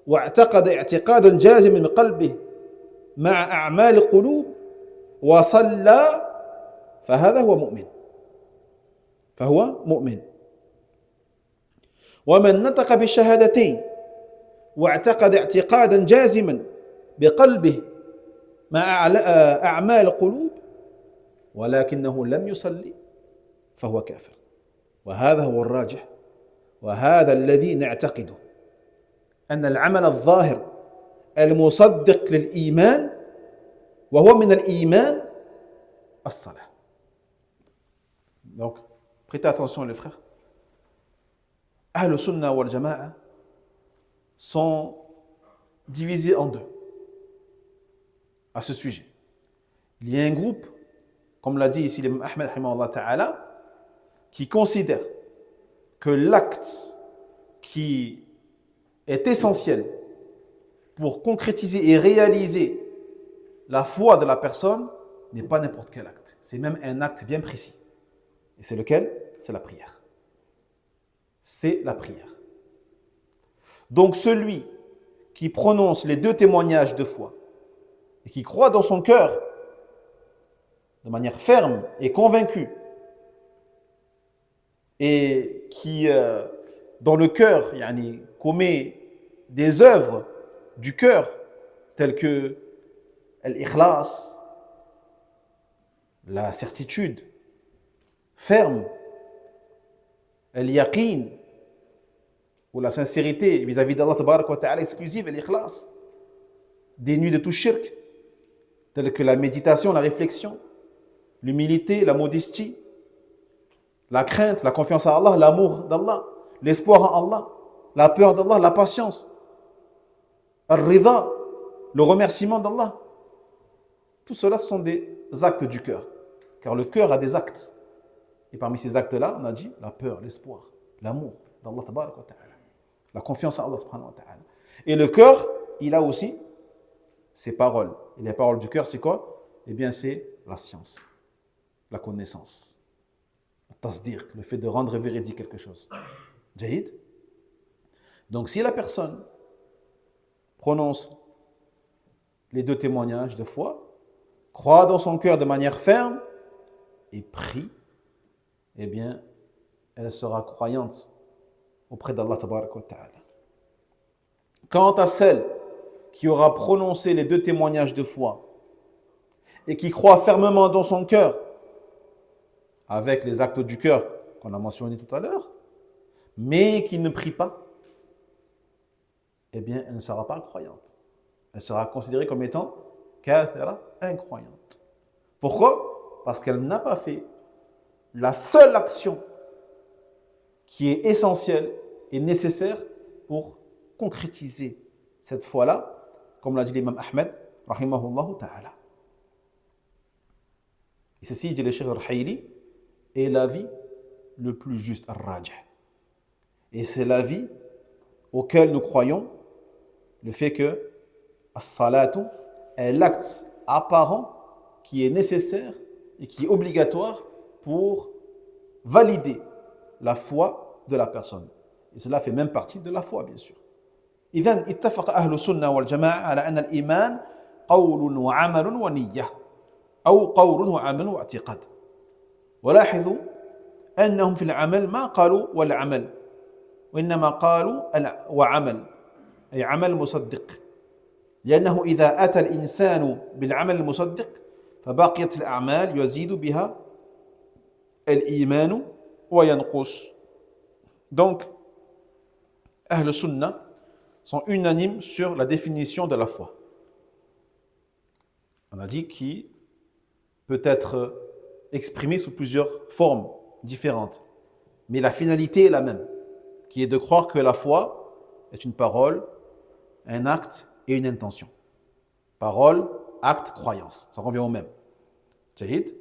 واعتقد اعتقادا جازما من قلبه مع أعمال القلوب وصلى فهذا هو مؤمن. فهو مؤمن. ومن نطق بالشهادتين واعتقد اعتقادا جازما بقلبه مع أعمال القلوب ولكنه لم يصلي فهو كافر. وهذا هو الراجح، وهذا الذي نعتقده، أن العمل الظاهر المصدق للإيمان وهو من الإيمان الصلاة. Donc, prêtez attention les frères. Ahl Sunnah wal Jama'a sont divisés en deux à ce sujet. Il y a un groupe, comme l'a dit ici l'imam Ahmed rahimahullah ta'ala, qui considère que l'acte qui est essentiel pour concrétiser et réaliser la foi de la personne n'est pas n'importe quel acte. C'est même un acte bien précis. Et c'est lequel? C'est la prière. C'est la prière. Donc celui qui prononce les deux témoignages de foi et qui croit dans son cœur de manière ferme et convaincue et qui dans le cœur commet des œuvres du cœur telles que l'ikhlas, la certitude ferme, al-yaqin, ou la sincérité vis-à-vis d'Allah tabarak wa ta'ala exclusive, l'ikhlas, dénué de tout shirk, tels que la méditation, la réflexion, l'humilité, la modestie, la crainte, la confiance en Allah, l'amour d'Allah, l'espoir en Allah, la peur d'Allah, la patience, al-rida, le remerciement d'Allah. Tout cela, ce sont des actes du cœur, car le cœur a des actes. Et parmi ces actes-là, on a dit la peur, l'espoir, l'amour d'Allah tabarak wa ta'ala, la confiance en Allah subhanahu wa ta'ala. Et le cœur, il a aussi ses paroles. Et les paroles du cœur, c'est quoi? Eh bien, c'est la science, la connaissance, le tasdiq, le fait de rendre véridique quelque chose. Jahid. Donc, si la personne prononce les deux témoignages de foi, croit dans son cœur de manière ferme et prie, eh bien, elle sera croyante auprès d'Allah tabarak wa ta'ala. Quant à celle qui aura prononcé les deux témoignages de foi et qui croit fermement dans son cœur avec les actes du cœur qu'on a mentionnés tout à l'heure, mais qui ne prie pas, eh bien, elle ne sera pas croyante. Elle sera considérée comme étant kafira, incroyante. Pourquoi? Parce qu'elle n'a pas fait la seule action qui est essentielle et nécessaire pour concrétiser cette foi-là, comme l'a dit l'imam Ahmed, rahimahullah ta'ala. Et ceci, dit le Cheikh al-Hayli, est l'avis le plus juste, al-rajih. Et c'est l'avis auquel nous croyons, le fait que as-salatu est l'acte apparent qui est nécessaire et qui est obligatoire pour valider la foi de la personne. Et cela fait même partie de la foi, bien sûr. إذن اتفق أهل السنة والجماعة على أن الإيمان قول وعمل ونية أو قول وعمل واعتقاد. ولاحظوا أنهم في العمل ما قالوا والعمل، وإنما قالوا وعمل، أي عمل مصدق، لأنه إذا أتى الإنسان بالعمل المصدق فبقيت الأعمال يزيد بها الإيمان وينقص. Donc, Ahl Sunnah sont unanimes sur la définition de la foi. On a dit qu'il peut être exprimé sous plusieurs formes différentes, mais la finalité est la même, qui est de croire que la foi est une parole, un acte et une intention. Parole, acte, croyance. Ça revient au même. Jahid.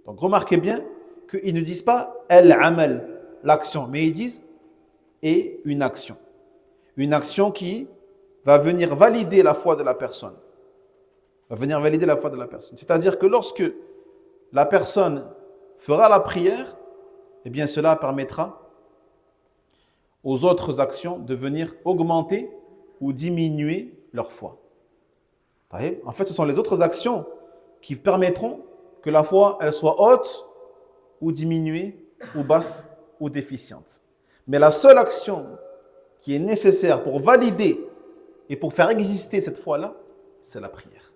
Donc remarquez bien qu'ils ne disent pas al-amal, l'action, mais ils disent et une action. Une action qui va venir valider la foi de la personne. Va venir valider la foi de la personne. C'est-à-dire que lorsque la personne fera la prière, eh bien cela permettra aux autres actions de venir augmenter ou diminuer leur foi. En fait, ce sont les autres actions qui permettront que la foi, elle soit haute ou diminuée, ou basse, ou déficiente. Mais la seule action qui est nécessaire pour valider et pour faire exister cette foi-là, c'est la prière.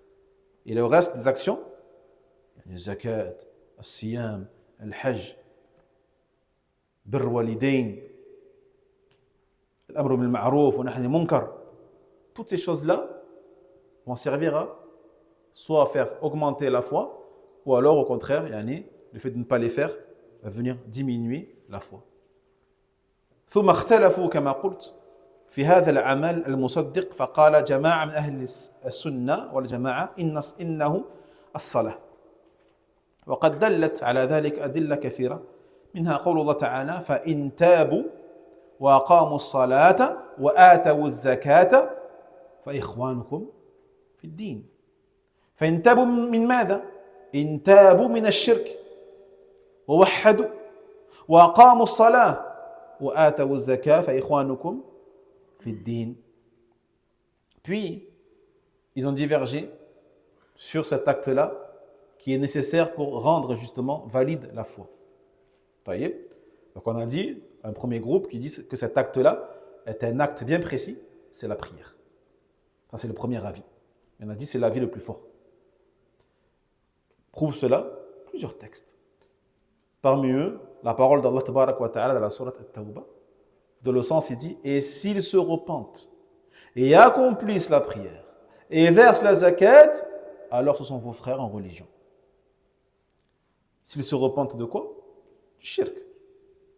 Et le reste des actions, le zakat, le siyam, le hajj, bir walidain, l'amr bil ma'rouf, wa nahy anil munkar, toutes ces choses-là vont servir à soit faire augmenter la foi, ou alors au contraire, le fait de ne pas les faire va venir diminuer la foi. ثم اختلفوا كما قلت في هذا العمل المصدق فقال جماعة من أهل السنة والجماعة إنه الصلاة وقد دلت على ذلك أدلة كثيرة منها قول الله تعالى فإن تابوا وأقاموا الصلاة وآتوا الزكاة فإخوانكم في الدين فإن تابوا من ماذا؟ إن تابوا من الشرك ووحدوا وأقاموا الصلاة وآتوا الزكاة فإخوانكم في الدين. Puis, ils ont divergé sur cet acte-là qui est nécessaire pour rendre justement valide la foi. Donc on a dit, un premier groupe qui dit que cet acte-là est un acte bien précis, c'est la prière. Ça c'est le premier avis. On a dit c'est l'avis le plus fort. Prouve cela plusieurs textes. Parmi eux, la parole d'Allah Tabarak wa Ta'ala dans la sourate At-Tawbah, dans le sens il dit, et s'ils se repentent et accomplissent la prière et versent la zakat, alors ce sont vos frères en religion. S'ils se repentent de quoi? Du shirk,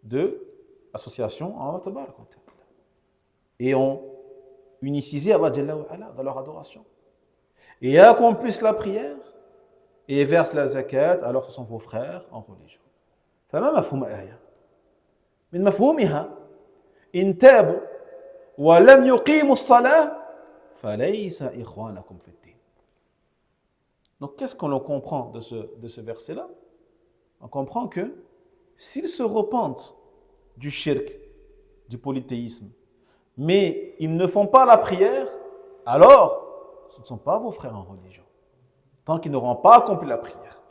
de association en Allah Tabarak wa Ta'ala. Et ont unicisé Allah Jalla wa Ala dans leur adoration. Et accomplissent la prière et versent la zakat, alors ce sont vos frères en religion. فما مفهوم الآية؟ من مفهومها إن تابوا ولم يقيموا الصلاة فليس إخوانكم في الدين. Donc qu'est-ce qu'on comprend de ce verset-là? On comprend que s'ils se repentent du shirk, du polythéisme, mais ils ne font pas la prière, alors ce ne sont pas vos frères en religion. Tant qu'ils n'auront pas accompli la prière.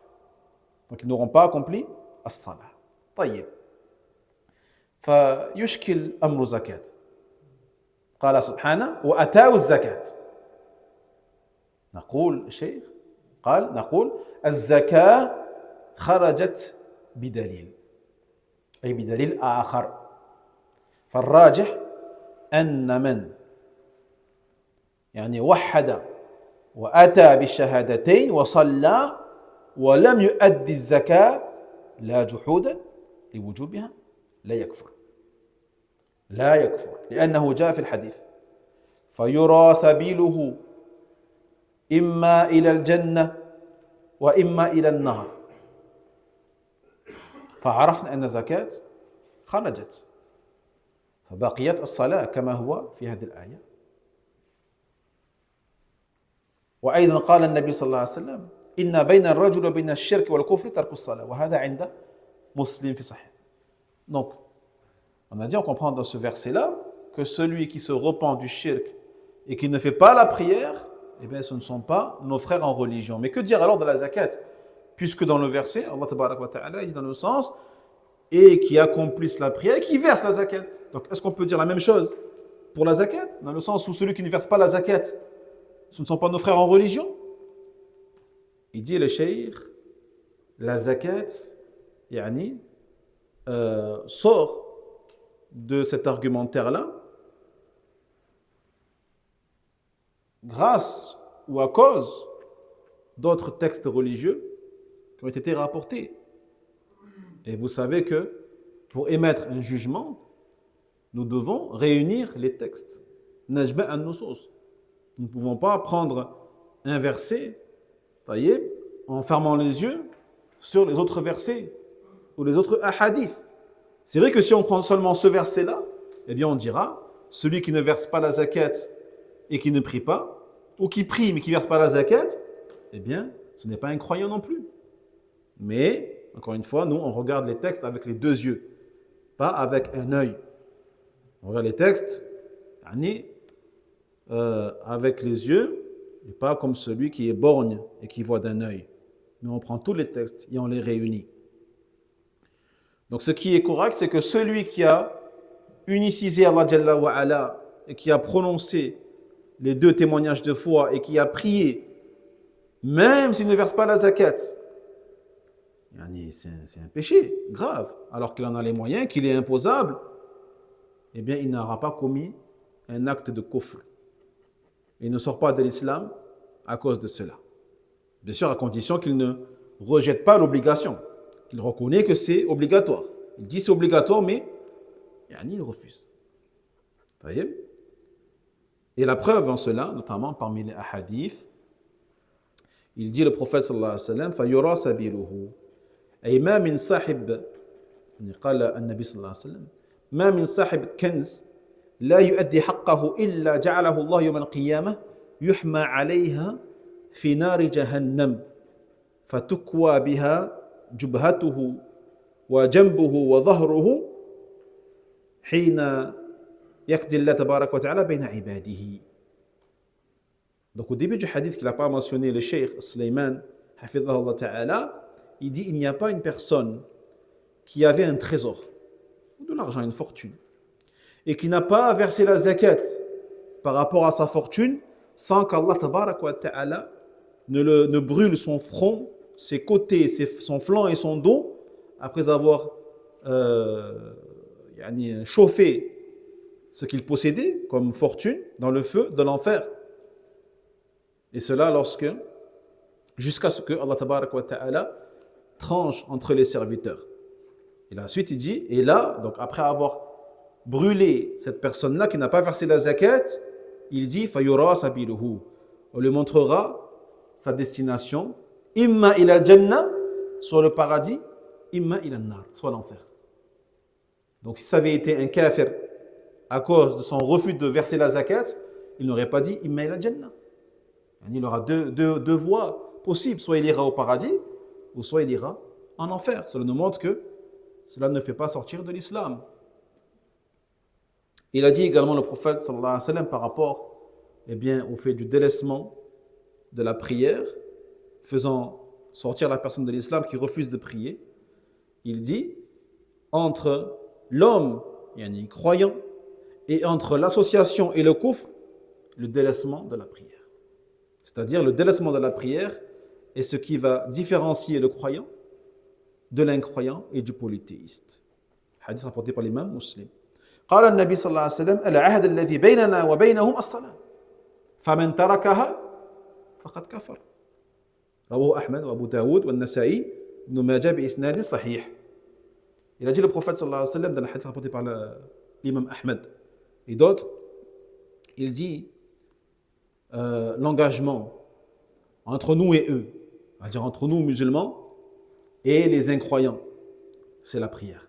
Donc ils n'auront pas accompli الصلاة. طيب فيشكل أمر زكاة قال سبحانه وأتاوا الزكاة نقول الشيخ قال نقول الزكاة خرجت بدليل أي بدليل آخر فالراجح أن من وحد وأتى بالشهادتين وصلى ولم يؤدي الزكاة لا جحودا لوجوبها لا يكفر لأنه جاء في الحديث فيرى سبيله إما إلى الجنة وإما إلى النار فعرفنا أن الزكاة خرجت فبقيت الصلاة كما هو في هذه الآية وأيضا قال النبي صلى الله عليه وسلم إن بين الرجل وبين الشرك والكفر ترك الصلاة وهذا عند مسلم في صحيح. Donc, on a dit, on comprend dans ce verset-là que celui qui se repent du shirk et qui ne fait pas la prière, eh bien, ce ne sont pas nos frères en religion. Mais que dire alors de la zakat? Puisque dans le verset, Allah Tabarak wa Ta'ala dit dans le sens, et qui accomplissent la prière et qui versent la zakat. Donc, est-ce qu'on peut dire la même chose pour la zakat? Dans le sens où celui qui ne verse pas la zakat, ce ne sont pas nos frères en religion? Il dit le cheikh, la zakat, sort de cet argumentaire-là grâce ou à cause d'autres textes religieux qui ont été rapportés. Et vous savez que pour émettre un jugement, nous devons réunir les textes. Najma an-nusus. Nous ne pouvons pas prendre un verset en fermant les yeux sur les autres versets ou les autres hadiths. C'est vrai que si on prend seulement ce verset-là, eh bien on dira, celui qui ne verse pas la zakat et qui ne prie pas, ou qui prie mais qui ne verse pas la zakat, eh bien ce n'est pas un croyant non plus. Mais Encore une fois, nous, on regarde les textes avec les deux yeux, pas avec un œil. On regarde les textes avec les yeux, et pas comme celui qui est borgne et qui voit d'un œil. Mais on prend tous les textes et on les réunit. Donc ce qui est correct, c'est que celui qui a unicisé Allah Jalla wa Ala et qui a prononcé les deux témoignages de foi et qui a prié, même s'il ne verse pas la zakat, c'est un péché grave, alors qu'il en a les moyens, qu'il est imposable, eh bien il n'aura pas commis un acte de kufr. Il ne sort pas de l'islam à cause de cela. Bien sûr, à condition qu'il ne rejette pas l'obligation. Il reconnaît que c'est obligatoire. Il dit c'est obligatoire, mais il refuse. Et la preuve en cela, notamment parmi les hadiths, il dit le prophète sallallahu alayhi wa sallam فَيُرَى سَبِيلُهُ أي ما من صاحب قال النبي صلى الله عليه وسلم ما من صاحب كنز لا يؤدي حقه إلا جعله الله يوم القيامة يحمى عليها في نار جهنم فتكوى بها جبهته وجنبه وظهره حين يقضي الله تبارك وتعالى بين عباده. Donc au début du hadith qu'il n'a pas mentionné, le cheikh Sulaiman, hafidhahullah ta'ala, il dit il n'y a pas une personne qui avait un trésor, de l'argent, une fortune, et qui n'a pas versé la zakat par rapport à sa fortune, sans qu'Allah tabarak wa ta'ala ne brûle son front, ses côtés, son flanc et son dos, après avoir chauffé ce qu'il possédait comme fortune dans le feu de l'enfer. Et cela jusqu'à ce que Allah tabarak wa ta'ala tranche entre les serviteurs. Et la suite il dit, et là, donc après avoir brûlé cette personne-là qui n'a pas versé la zakat, il dit fayura sabiluhu, on lui montrera sa destination, imma ila al-jannah, soit le paradis, imma ila al-nar, soit l'enfer. Donc si ça avait été un kafir à cause de son refus de verser la zakat, il n'aurait pas dit imma ila al-jannah. Il aura deux voies possibles, soit il ira au paradis ou soit il ira en enfer. Cela nous montre que cela ne fait pas sortir de l'islam. Il a dit également le prophète sallallahu alayhi wa sallam par rapport au fait du délaissement de la prière, faisant sortir la personne de l'islam qui refuse de prier. Il dit entre l'homme croyant et entre l'association et le kufr, le délaissement de la prière. C'est-à-dire le délaissement de la prière est ce qui va différencier le croyant de l'incroyant et du polythéiste. Hadith rapporté par l'imam Muslim. قال النبي صلى الله عليه وسلم العهد الذي بيننا وبينهم الصلاة فمن تركها فقد كفر رواه أحمد وأبو داود والنسائي ابن ماجه بإسناد صحيح. Il a dit le prophète sallallahu alayhi wa sallam dans le hadith rapporté par l'imam Ahmed et d'autres, il dit l'engagement entre nous et eux, c'est-à-dire entre nous musulmans et les incroyants, c'est la prière.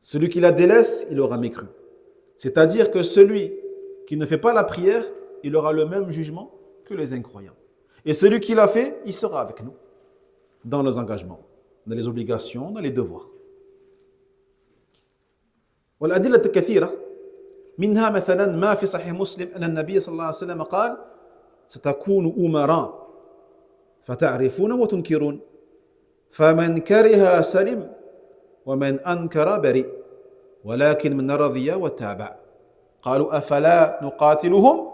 Celui qui la délaisse, il aura mécru. C'est-à-dire que celui qui ne fait pas la prière, il aura le même jugement que les incroyants. Et celui qui l'a fait, il sera avec nous dans nos engagements, dans les obligations, dans les devoirs. والأدلة كثيرة منها مثلا ما في صحيح مسلم أن النبي صلى الله عليه وسلم قال ستكون أمراء فتعرفون وتنكرون فمن كره سلم ومن أنكر بريء ولكن من رضي وتابع قالوا أفلا نقاتلهم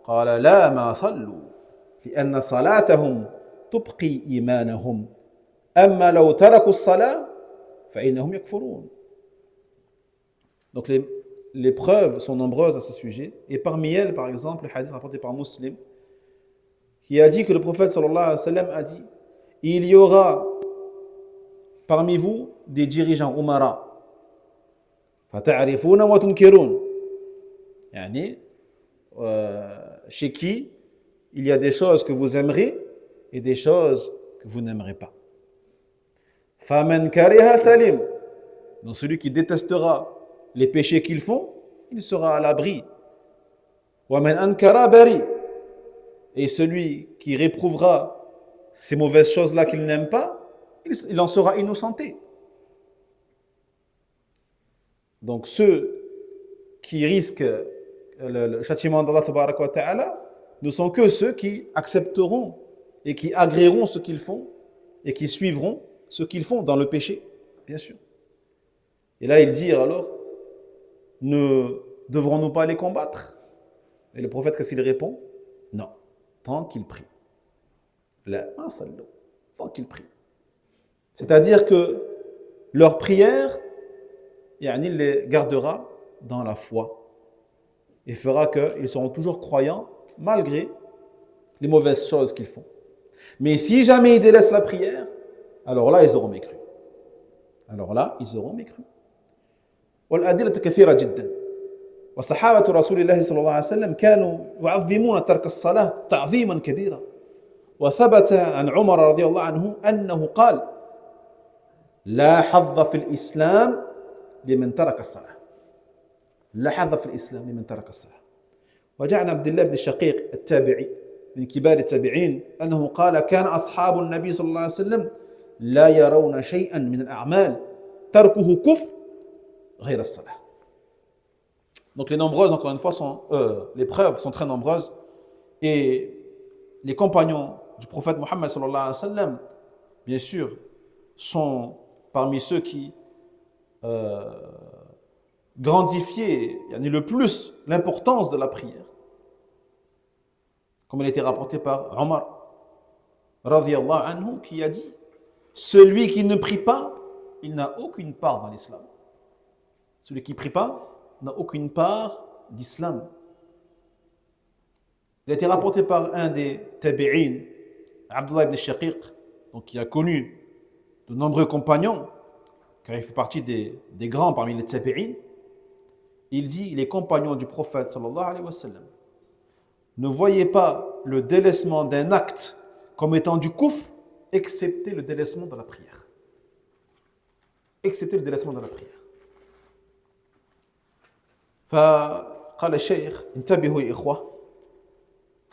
قال لا ما صلوا لأن صلاتهم تبقي إيمانهم أما لو تركوا الصلاة فإنهم يكفرون. Donc les preuves sont nombreuses à ce sujet, et parmi elles, par exemple, le hadith rapporté par Muslim, qui a dit que le prophète sallallahu alayhi wa sallam a dit il y aura parmi vous des dirigeants umara, fata'rifuna wa tunkirun, chez qui il y a des choses que vous aimerez et des choses que vous n'aimerez pas. Faman kariha salim, donc celui qui détestera les péchés qu'ils font, il sera à l'abri. Waman ankara bari, et celui qui réprouvera ces mauvaises choses-là qu'il n'aime pas, il en sera innocenté. Donc ceux qui risquent le châtiment d'Allah tabaraka wa ta'ala ne sont que ceux qui accepteront et qui agréeront ce qu'ils font et qui suivront ce qu'ils font dans le péché, bien sûr. Et là, il dit alors, ne devrons-nous pas les combattre? Et le prophète, qu'est-ce qu'il répond? Non, tant qu'il prie. Tant qu'il prie. C'est-à-dire que leur prière, il les gardera dans la foi et fera qu'ils seront toujours croyants malgré les mauvaises choses qu'ils font. Mais si jamais ils délaissent la prière, alors là, ils auront mécru. والأدلة كثيرة جدا وصحابة رسول الله صلى الله عليه وسلم كانوا يعظمون ترك الصلاة تعظيما كبيرا وثبت عن عمر رضي الله عنه أنه قال لا حظ في الإسلام لمن ترك الصلاة لا حظ في الإسلام لمن ترك الصلاة وجاء عن عبد الله بن الشقيق التابعي من كبار التابعين أنه قال كان أصحاب النبي صلى الله عليه وسلم لا يرون شيئا من الأعمال تركه كفر غير الصلاة. Donc les nombreuses, encore une fois, les preuves sont très nombreuses et les compagnons du prophète Mohammed sallallahu alayhi wa sallam, bien sûr, sont parmi ceux qui grandifiaient le plus l'importance de la prière. Comme il a été rapporté par Omar radhiyallahu anhu qui a dit celui qui ne prie pas, il n'a aucune part dans l'islam. Celui qui ne prie pas n'a aucune part d'islam. Il a été rapporté par un des tabi'in, Abdullah ibn Shaqiq, donc qui a connu de nombreux compagnons, car il fait partie des grands parmi les tabi'in. Il dit, les compagnons du prophète sallallahu alayhi wa sallam ne voyaient pas le délaissement d'un acte comme étant du kufr, excepté le délaissement de la prière. Excepté le délaissement de la prière. فقال الشيخ انتبهوا يا إخوة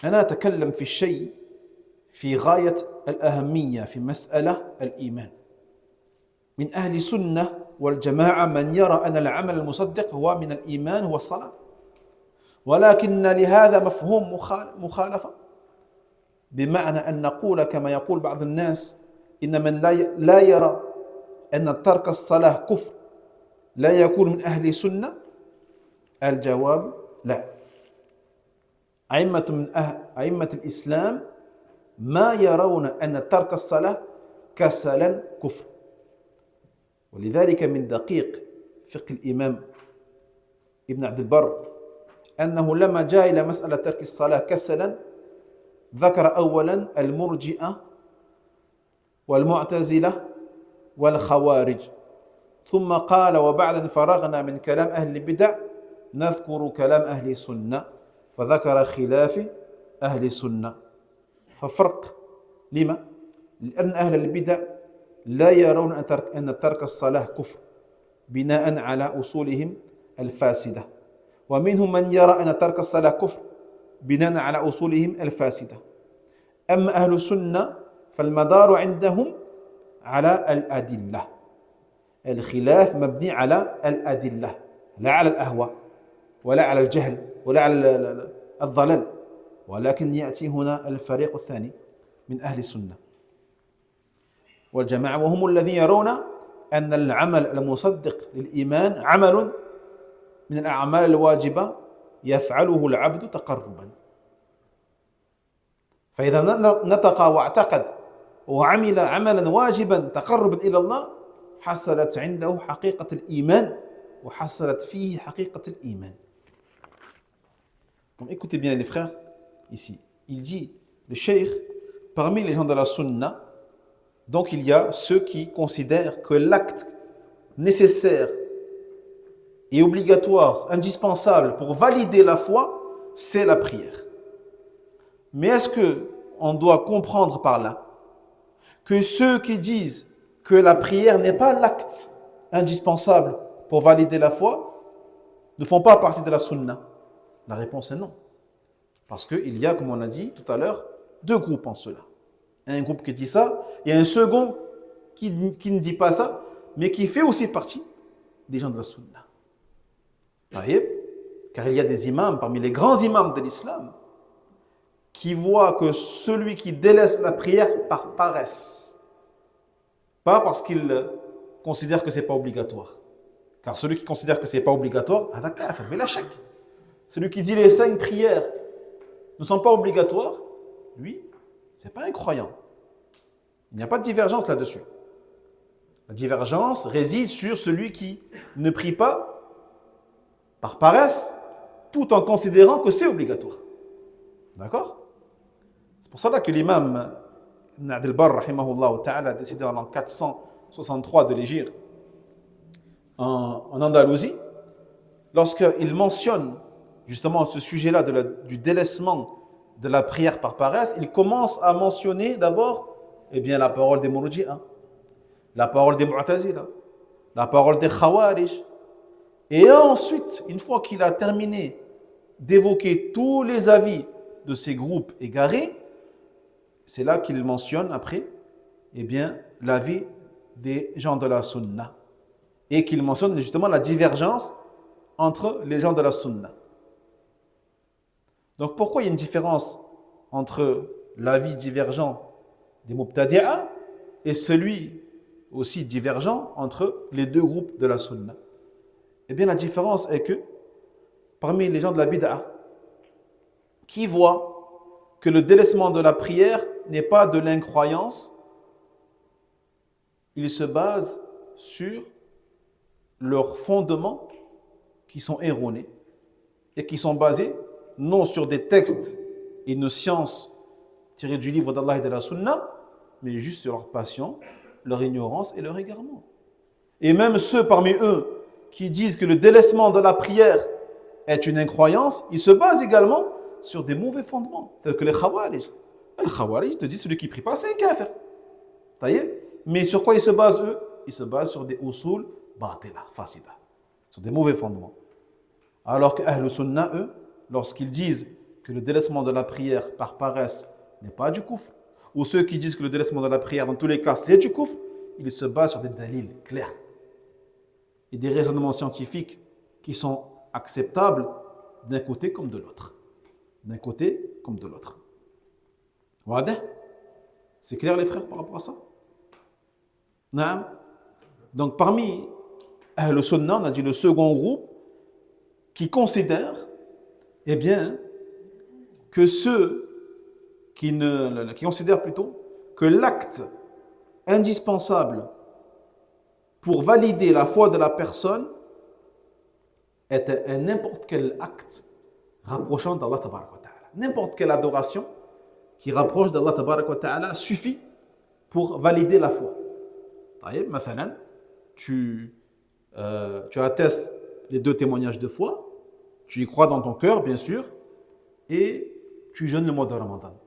أنا أتكلم في الشيء في غاية الأهمية في مسألة الإيمان من أهل السنة والجماعة من يرى أن العمل المصدق هو من الإيمان هو الصلاة ولكن لهذا مفهوم مخالفة بمعنى أن نقول كما يقول بعض الناس إن من لا يرى أن ترك الصلاة كفر لا يكون من أهل السنة. الجواب لا. أئمة الإسلام ما يرون أن ترك الصلاة كسلا كفر. ولذلك من دقيق فقه الإمام ابن عبد البر أنه لما جاء إلى مسألة ترك الصلاة كسلا ذكر أولا المرجئة والمعتزلة والخوارج ثم قال وبعد فرغنا من كلام أهل البدع نذكر كلام أهل السنة فذكر خلاف أهل السنة. ففرق لما؟ لأن أهل البدع لا يرون أن ترك الصلاة كفر بناء على أصولهم الفاسدة ومنهم من يرى أن ترك الصلاة كفر بناء على أصولهم الفاسدة. أما أهل السنة فالمدار عندهم على الأدلة. الخلاف مبني على الأدلة لا على الأهواء ولا على الجهل ولا على الضلال ولكن يأتي هنا الفريق الثاني من أهل السنة والجماعة وهم الذين يرون أن العمل المصدق للإيمان عمل من الأعمال الواجبة يفعله العبد تقربا. فإذا نطق واعتقد وعمل عملا واجبا تقربا إلى الله حصلت عنده حقيقة الإيمان وحصلت فيه حقيقة الإيمان. Donc écoutez bien les frères, ici, il dit, le cheikh, parmi les gens de la sunna, donc il y a ceux qui considèrent que l'acte nécessaire et obligatoire, indispensable pour valider la foi, c'est la prière. Mais est-ce qu'on doit comprendre par là que ceux qui disent que la prière n'est pas l'acte indispensable pour valider la foi ne font pas partie de la sunna? La réponse est non. Parce qu'il y a, comme on a dit tout à l'heure, deux groupes en cela. Un groupe qui dit ça et un second qui ne dit pas ça, mais qui fait aussi partie des gens de la sunna. Vous voyez? Car il y a des imams, parmi les grands imams de l'islam, qui voient que celui qui délaisse la prière par paresse, pas parce qu'il considère que ce n'est pas obligatoire. Car celui qui considère que ce n'est pas obligatoire, mais la chèque. Celui qui dit les 5 prières ne sont pas obligatoires, lui, ce n'est pas un croyant. Il n'y a pas de divergence là-dessus. La divergence réside sur celui qui ne prie pas par paresse, tout en considérant que c'est obligatoire. D'accord? C'est pour cela que l'imam Ibn Abd al-Barr, rahimahullah ta'ala, a décidé en l'an 463 de l'Hégire en Andalousie, lorsqu'il mentionne justement ce sujet-là du délaissement de la prière par paresse, il commence à mentionner d'abord la parole des Murji'a, la parole des Mu'tazila, la parole des Khawarij. Et ensuite, une fois qu'il a terminé d'évoquer tous les avis de ces groupes égarés, c'est là qu'il mentionne après l'avis des gens de la Sunna. Et qu'il mentionne justement la divergence entre les gens de la Sunna. Donc pourquoi il y a une différence entre l'avis divergent des Mubtadi'a et celui aussi divergent entre les deux groupes de la Sunna? Eh bien la différence est que parmi les gens de la Bid'a, qui voient que le délaissement de la prière n'est pas de l'incroyance, ils se basent sur leurs fondements qui sont erronés et qui sont basés non sur des textes et une science tirée du livre d'Allah et de la Sunna, mais juste sur leur passion, leur ignorance et leur égarement. Et même ceux parmi eux qui disent que le délaissement de la prière est une incroyance, ils se basent également sur des mauvais fondements, tels que les Khawarij. Les Khawarij te disent celui qui ne prie pas, c'est un kafir. Mais sur quoi ils se basent eux? Ils se basent sur des usul batila, fasida, sur des mauvais fondements. Alors que Ahl Sunnah, eux, lorsqu'ils disent que le délaissement de la prière par paresse n'est pas du kufr, ou ceux qui disent que le délaissement de la prière, dans tous les cas, c'est du kufr, ils se basent sur des dalils clairs et des raisonnements scientifiques qui sont acceptables d'un côté comme de l'autre. D'un côté comme de l'autre. Wadah? C'est clair les frères par rapport à ça? Naam. Donc parmi Ahl Sunnah, on a dit le second groupe qui considère que ceux qui considèrent plutôt que l'acte indispensable pour valider la foi de la personne est un n'importe quel acte rapprochant d'Allah Tabaraka wa Ta'ala. N'importe quelle adoration qui rapproche d'Allah Tabaraka wa Ta'ala suffit pour valider la foi. Mathalan, tu attestes les 2 témoignages de foi, tu y crois dans ton cœur, bien sûr, et tu jeûnes le mois de Ramadan.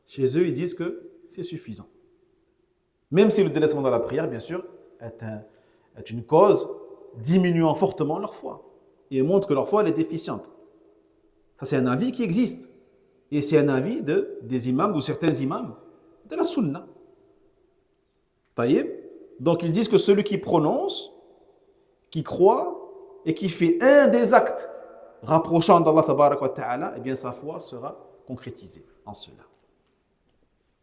Chez eux, ils disent que c'est suffisant. Même si le délaissement de la prière, bien sûr, est une cause diminuant fortement leur foi et montre que leur foi elle est déficiente. Ça, c'est un avis qui existe. Et c'est un avis des imams ou certains imams de la Sunna. Donc, ils disent que celui qui prononce, qui croit et qui fait un des actes rapprochant d'Allah Tabaraka wa Ta'ala, eh bien sa foi sera concrétisée en cela.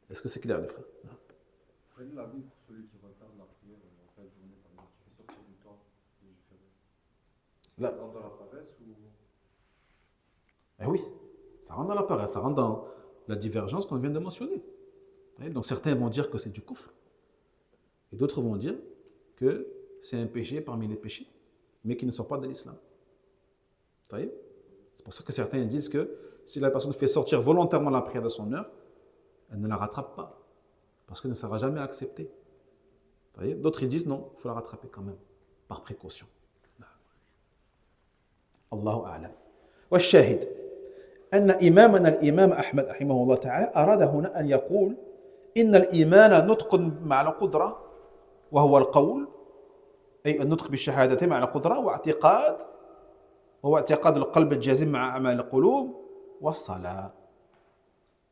Est-ce que c'est clair, les frères? Quel est l'avis pour celui qui retarde la prière en fin de journée, par exemple, qui fait sortir du temps légiféré? Ça rentre dans la paresse ou... Eh oui, ça rentre dans la paresse, ça rentre dans la divergence qu'on vient de mentionner. Donc certains vont dire que c'est du kufr, et d'autres vont dire que c'est un péché parmi les péchés, mais qui ne sort pas de l'islam. C'est pour ça que certains disent que si la personne fait sortir volontairement la prière de son heure, elle ne la rattrape pas, parce qu'elle ne sera jamais acceptée. D'autres ils disent non, il faut la rattraper quand même, par précaution. Allahu a'lam. والشاهد أن إمامنا الإمام أحمد رحمه الله تعالى أراد هنا أن يقول إن الإيمان نطق مع القدرة وهو القول أي النطق بالشهادة مع القدرة وهو اعتقاد القلب الجازم مع أعمال القلوب والصلاة.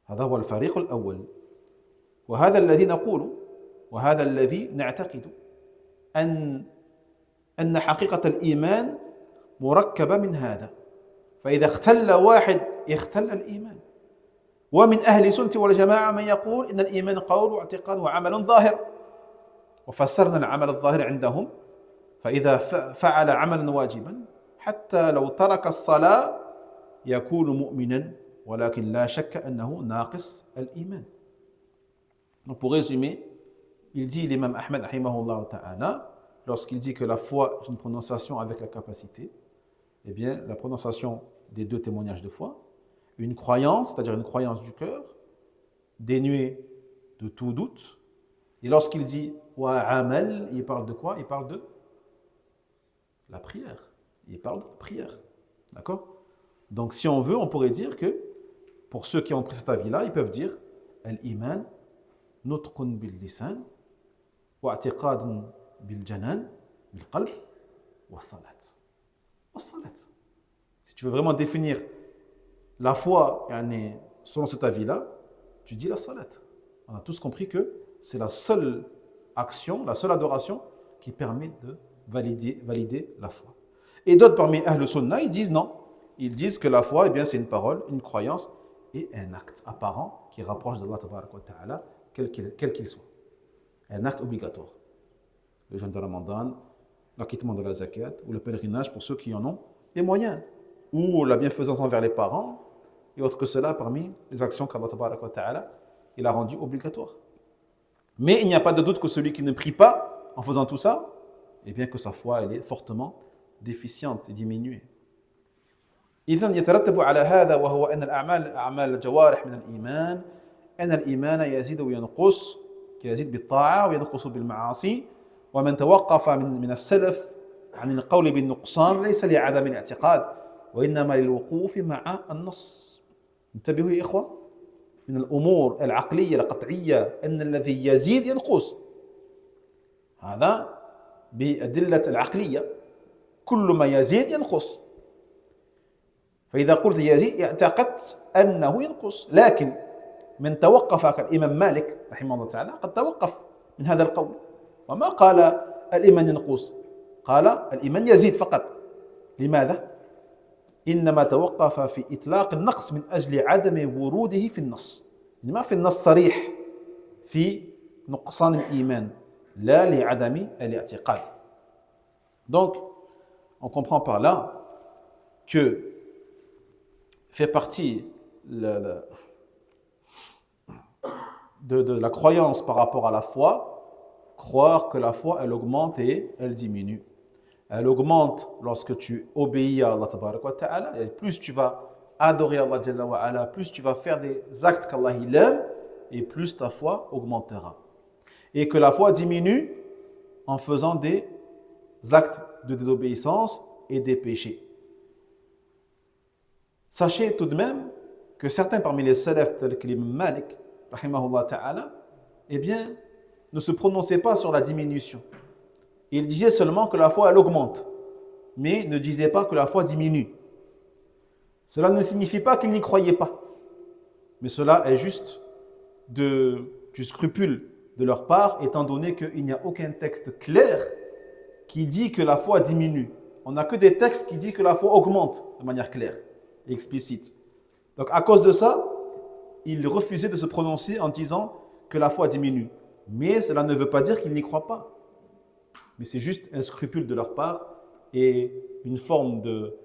هذا هو الفريق الأول، وهذا الذي نقول وهذا الذي نعتقد أن حقيقة الإيمان مركبة من هذا فإذا اختل واحد اختل الإيمان ومن أهل السنة والجماعة من يقول إن الإيمان قول واعتقاد وعمل ظاهر وفسرنا العمل الظاهر عندهم فإذا فعل عملا واجبا حتى لو ترك الصلاة يكون مؤمنا ولكن لا شك أنه ناقص الإيمان. Donc pour résumer, il dit l'imam Ahmed rahimahullah ta'ala, lorsqu'il dit que la foi est une prononciation avec la capacité, eh bien la prononciation des deux témoignages de foi, une croyance, c'est-à-dire une croyance du cœur, dénuée de tout doute. Et lorsqu'il dit wa amal, il parle de quoi? Il parle de la prière. Il parle de la prière. D'accord? Donc si on veut, on pourrait dire que pour ceux qui ont pris cet avis-là, ils peuvent dire al-iman nutqun bil lisan wa i'tiqadun bil janan bil qalb wa salat. Wa salat. Si tu veux vraiment définir la foi selon cet avis-là, tu dis la salat. On a tous compris que c'est la seule action, la seule adoration qui permet de valider la foi. Et d'autres parmi Ahl Sunnah, ils disent non. Ils disent que la foi, eh bien, c'est une parole, une croyance et un acte apparent qui rapproche d'Allah Tabaraka wa Ta'ala, quel qu'il soit. Un acte obligatoire. Le jeûne de Ramadan, l'acquittement de la zakat ou le pèlerinage pour ceux qui en ont les moyens. Ou la bienfaisance envers les parents et autre que cela parmi les actions qu'Allah Tabaraka wa Ta'ala il a rendues obligatoires. Mais il n'y a pas de doute que celui qui ne prie pas en faisant tout ça, eh bien que sa foi elle est fortement déficiente et diminuée. إذن يترتب على هذا وهو أن أعمال الجوارح من الإيمان أن الإيمان يزيد وينقص يزيد بالطاعة وينقص بالمعاصي ومن توقف من السلف عن القول بالنقصان ليس لعدم الاعتقاد وإنما للوقوف مع النص. انتبهوا يا إخوة من الأمور العقلية القطعية أن الذي يزيد ينقص هذا بأدلة العقلية كل ما يزيد ينقص فإذا قلت يزيد اعتقدت أنه ينقص لكن من توقف كالإمام مالك رحمه الله تعالى قد توقف من هذا القول وما قال الإيمان ينقص قال الإيمان يزيد فقط. لماذا؟ إنما توقف في إطلاق النقص من أجل عدم وروده في النص. ما في النص صريح في نقصان الإيمان لا لعدم الاعتقاد. Donc on comprend par là que fait partie de la croyance par rapport à la foi, croire que la foi elle augmente et elle diminue. Elle augmente lorsque tu obéis à Allah Tabaraka wa Ta'ala, et plus tu vas adorer Allah Jalla wa Ala, plus tu vas faire des actes qu'Allah il aime, et plus ta foi augmentera. Et que la foi diminue en faisant des actes de désobéissance et des péchés. Sachez tout de même que certains parmi les salafs tels que l'imam Malik, rahimahullah ta'ala, eh bien, ne se prononçaient pas sur la diminution. Ils disaient seulement que la foi elle augmente, mais ne disaient pas que la foi diminue. Cela ne signifie pas qu'ils n'y croyaient pas, mais cela est juste du scrupule de leur part, étant donné qu'il n'y a aucun texte clair qui dit que la foi diminue. On n'a que des textes qui disent que la foi augmente de manière claire et explicite. Donc à cause de ça, ils refusaient de se prononcer en disant que la foi diminue. Mais cela ne veut pas dire qu'ils n'y croient pas. Mais c'est juste un scrupule de leur part et une forme de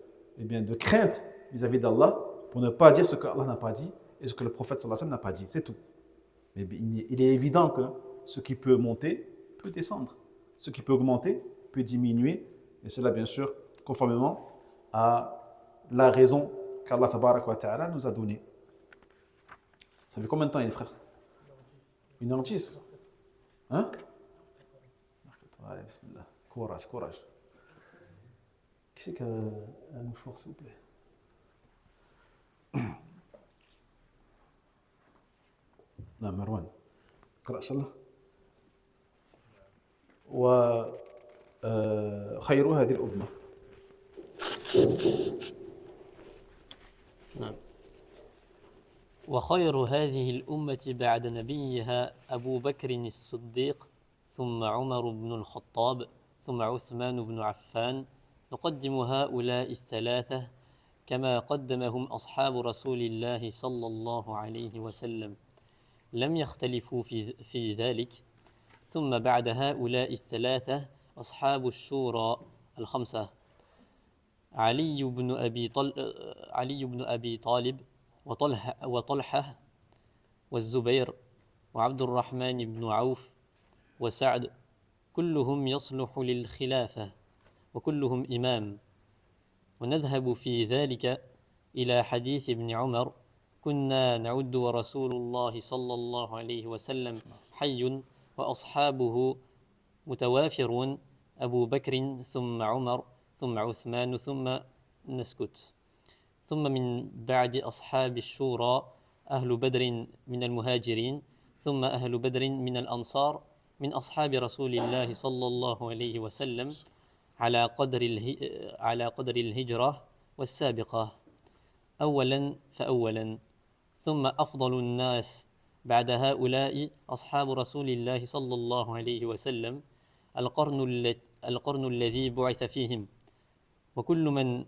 crainte vis-à-vis d'Allah pour ne pas dire ce qu'Allah n'a pas dit et ce que le prophète sallallahu alayhi wa sallam n'a pas dit. C'est tout. Mais il est évident que ce qui peut monter peut descendre. Ce qui peut augmenter peut diminuer. Et cela, bien sûr, conformément à la raison qu'Allah Tabaraka wa Ta'ala nous a donnée. Ça fait combien de temps, les frères? 1h10. Hein? Allez, bismillah. Courage, courage. Qui c'est qui a un mouchoir, s'il vous plaît? Non, Marwan. اقرأ إن شاء الله. وخير هذه الأمة. نعم. وخير هذه الأمة بعد نبيها أبو بكر الصديق ثم عمر بن الخطاب ثم عثمان بن عفان. نقدم هؤلاء الثلاثة كما قدمهم أصحاب رسول الله صلى الله عليه وسلم، لم يختلفوا في ذلك. ثم بعد هؤلاء الثلاثة أصحاب الشورى الخمسة: علي بن أبي طالب وطلحة والزبير وعبد الرحمن بن عوف وسعد، كلهم يصلح للخلافة وكلهم إمام. ونذهب في ذلك إلى حديث ابن عمر: كنا نعد ورسول الله صلى الله عليه وسلم حي وأصحابه متوافرون، أبو بكر ثم عمر ثم عثمان ثم نسكت. ثم من بعد أصحاب الشورى أهل بدر من المهاجرين، ثم أهل بدر من الأنصار من أصحاب رسول الله صلى الله عليه وسلم على قدر الهجرة والسابقة، أولا فأولا. ثم أفضل الناس بعد هؤلاء أصحاب رسول الله صلى الله عليه وسلم، القرن الذي بعث فيهم، وكل من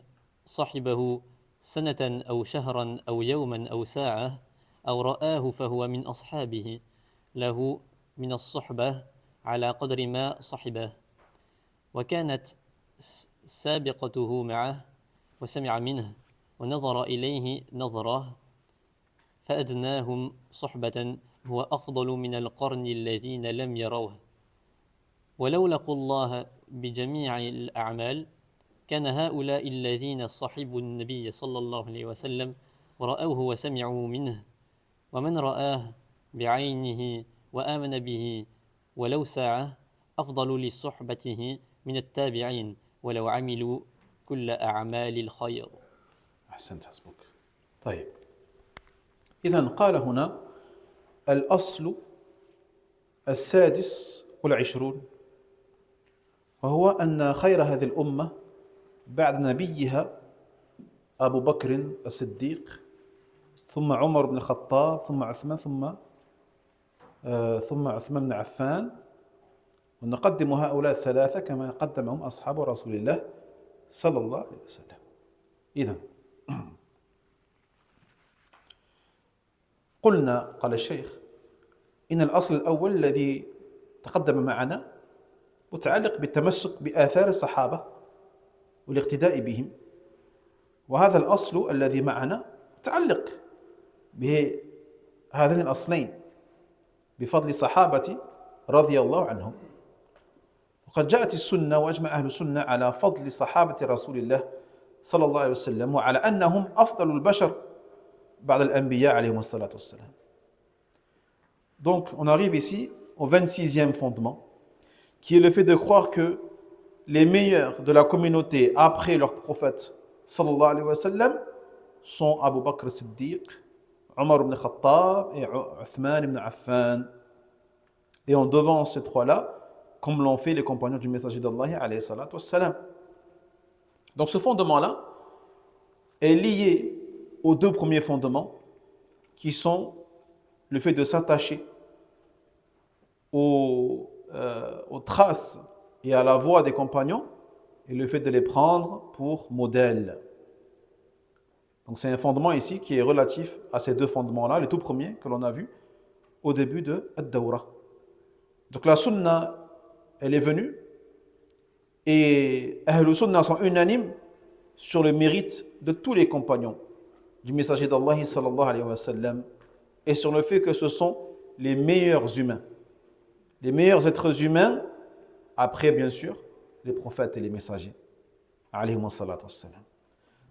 صحبه سنة أو شهرا أو يوما أو ساعة أو رآه فهو من أصحابه، له من الصحبة على قدر ما صحبه. وكانت سابقته معه وسمع منه ونظر إليه نظرة، فأدناهم صحبة هو أفضل من القرن الذين لم يروه. ولو لقوا الله بجميع الأعمال كان هؤلاء الذين صحبوا النبي صلى الله عليه وسلم ورأوه وسمعوا منه، ومن رآه بعينه وآمن به ولو ساعة، أفضل لصحبته من التابعين ولو عملوا كل أعمال الخير. أحسنت، حسبك. طيب، إذن قال هنا الأصل 26، وهو أن خير هذه الأمة بعد نبيها أبو بكر الصديق، ثم عمر بن الخطاب، ثم عثمان، ثم عثمان بن عفان. ونقدم هؤلاء الثلاثة كما قدمهم أصحاب رسول الله صلى الله عليه وسلم. إذن قلنا، قال الشيخ، إن الأصل الأول الذي تقدم معنا متعلق بالتمسك بآثار الصحابة والاقتداء بهم، وهذا الأصل الذي معنا متعلق بهذين الأصلين بفضل الصحابة رضي الله عنهم. وقد جاءت السنة وأجمع أهل السنة على فضل صحابة رسول الله صلى الله عليه وسلم، وعلى أنهم أفضل البشر بعد الأنبياء عليهم الصلاة والسلام. Donc, on arrive ici au 26e fondement, qui est le fait de croire que les meilleurs de la communauté après leur prophète sallallahu alayhi wa sallam sont Abu Bakr Siddiq, Omar ibn Khattab et Uthman ibn Affan. Et on devance ces trois-là, comme l'ont fait les compagnons du messager d'Allah alayhi salatu wassalam. Donc ce fondement-là est lié aux deux premiers fondements, qui sont le fait de s'attacher aux traces et à la voie des compagnons, et le fait de les prendre pour modèle. Donc c'est un fondement ici qui est relatif à ces deux fondements-là, les tout premiers que l'on a vus au début de Ad-Dawra. Donc la sunna, elle est venue, et Ahlul Sunna sont unanimes sur le mérite de tous les compagnons du messager d'Allah sallallahu alayhi wa sallam, et sur le fait que ce sont les meilleurs humains, les meilleurs êtres humains, après bien sûr les prophètes et les messagers alayhim salatu wassalam.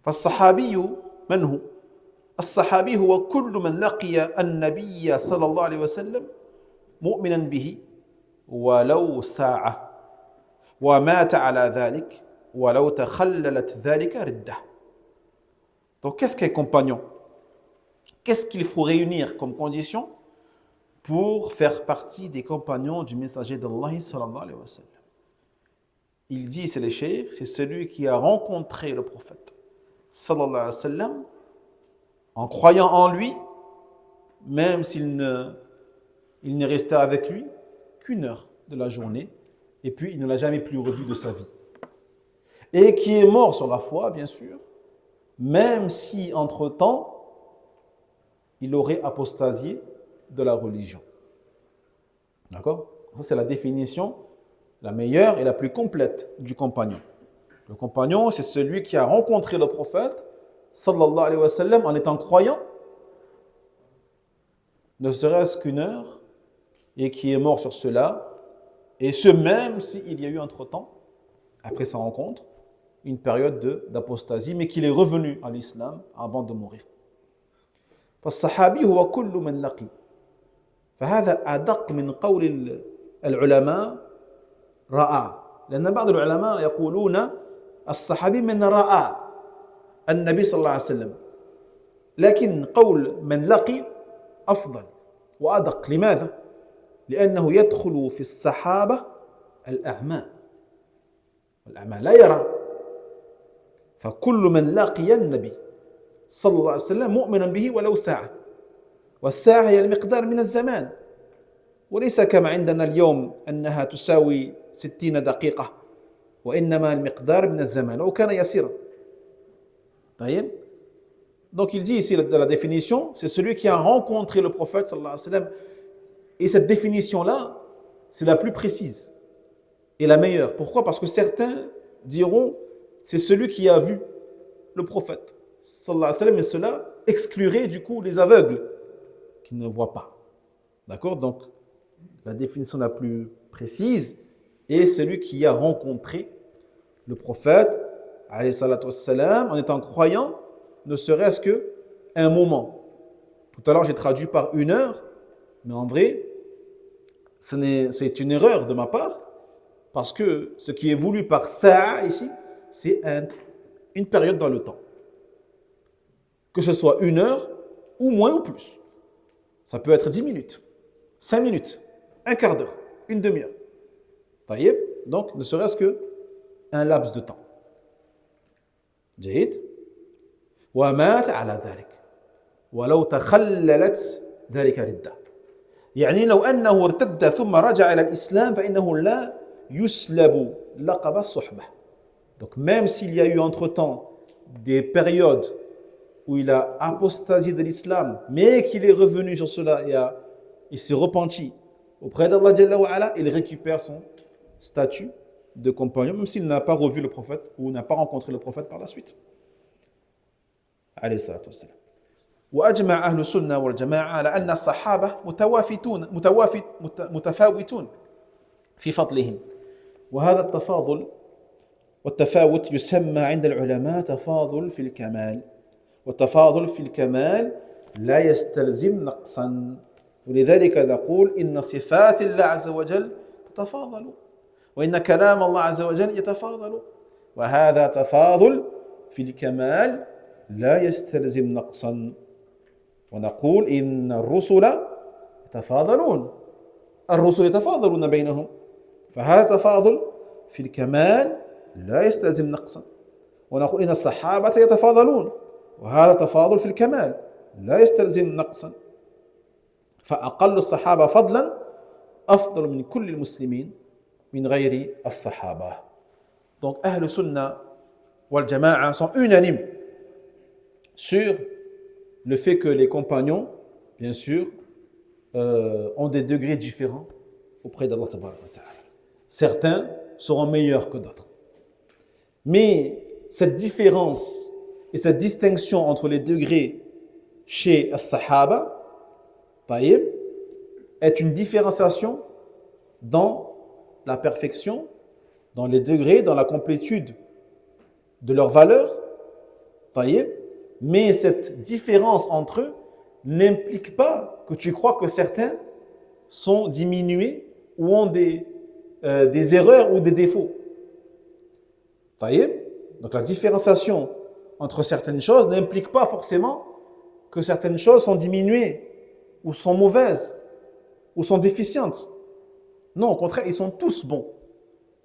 فالصحابي من هو؟ الصحابي هو كل من لقي النبي صلى الله عليه وسلم مؤمنا به ولو ساعة ومات على ذلك ولو تخللت ذلك ردة. Donc qu'est-ce qu'un compagnon? Qu'est-ce qu'il faut réunir comme condition pour faire partie des compagnons du messager d'Allah sallallahu alayhi wa sallam? Il dit, c'est le cheikh, c'est celui qui a rencontré le prophète sallallahu alayhi wa sallam en croyant en lui, même s'il n'est resté avec lui qu'une heure de la journée, et puis il ne l'a jamais plus revu de sa vie. Et qui est mort sur la foi, bien sûr, même si entre-temps, il aurait apostasié de la religion. D'accord? Ça, c'est la définition la meilleure et la plus complète du compagnon. Le compagnon, c'est celui qui a rencontré le prophète, sallallahu alayhi wa sallam, en étant croyant, ne serait-ce qu'une heure, et qui est mort sur cela, et ce même s'il y a eu entre-temps, après sa rencontre, une période d'apostasie, mais qu'il est revenu à l'islam avant de mourir. فالصحابي هو كل من لقي فهذا أدق من قول العلماء رأى لأن بعض العلماء يقولون الصحابي من رأى النبي صلى الله عليه وسلم لكن قول من لقي أفضل وأدق لماذا؟ لأنه يدخل في الصحابة الأعمى والأعمى لا يرى فكل من لقي النبي صلى الله عليه وسلم مؤمنا به ولو ساعة والساعة هي المقدار من الزمان وليس كما عندنا اليوم أنها تساوي 60 دقيقة وإنما المقدار من الزمان لو كان يسيرا طيب donc il dit ici la définition c'est celui qui a rencontré le prophète sallallahu alayhi wa sallam et cette définition là c'est la plus précise et la meilleure. Pourquoi? Parce que certains diront c'est celui qui a vu le prophète sallallahu alayhi wa sallam, et cela exclurait du coup les aveugles qui ne voient pas. D'accord? Donc, la définition la plus précise est celui qui a rencontré le prophète alayhi salatu wassalam, en étant croyant, ne serait-ce qu'un moment. Tout à l'heure, j'ai traduit par une heure, mais en vrai, c'est une erreur de ma part, parce que ce qui est voulu par sa'a ici, c'est une période dans le temps. Que ce soit une heure, ou moins ou plus. Ça peut être 10 minutes, 5 minutes, un quart d'heure, une demi-heure. طيب, donc ne serait-ce qu'un laps de temps. جيد. ومات على ذلك ولو تخللت ذلك ردة. يعني لو أنه ارتد ثم رجع إلى الإسلام فإنه لا يسلب لقب الصحبة. Donc même s'il y a eu entre-temps des périodes où il a apostasié de l'islam, mais qu'il est revenu sur cela et il s'est repenti auprès d'Allah Jalla wa Ala, il récupère son statut de compagnon, même s'il n'a pas revu le prophète ou n'a pas rencontré le prophète par la suite. Alayhi salatu wassalam. وأجمع أهل السنة والجماعة على أن الصحابة متفاوتون في فضلهم وهذا التفاضل والتفاوت يسمى عند العلماء تفاضل في الكمال والتفاضل في الكمال لا يستلزم نقصا ولذلك نقول إن صفات الله عز وجل تتفاضل وإن كلام الله عز وجل يتفاضل وهذا تفاضل في الكمال لا يستلزم نقصا ونقول إن الرسل يتفاضلون الرسل يتفاضلون بينهم فهذا تفاضل في الكمال لا يستلزم نقصا ونقول إن الصحابة يتفاضلون وهذا تفاضل في الكمال لا يستلزم نقصا فأقل الصحابة فضلا أفضل من كل المسلمين من غير الصحابة. Donc Ahl Sunna wal Jama'a sont unanimes sur le fait que les compagnons, bien sûr, ont des degrés différents auprès d'Allah Ta'ala. Certains seront meilleurs que d'autres. Mais cette différence et cette distinction entre les degrés chez as-Sahaba est une différenciation dans la perfection, dans les degrés, dans la complétude de leurs valeurs. Mais cette différence entre eux n'implique pas que tu crois que certains sont diminués ou ont des erreurs ou des défauts. Donc la différenciation entre certaines choses n'implique pas forcément que certaines choses sont diminuées ou sont mauvaises ou sont déficientes. Non, au contraire, ils sont tous bons.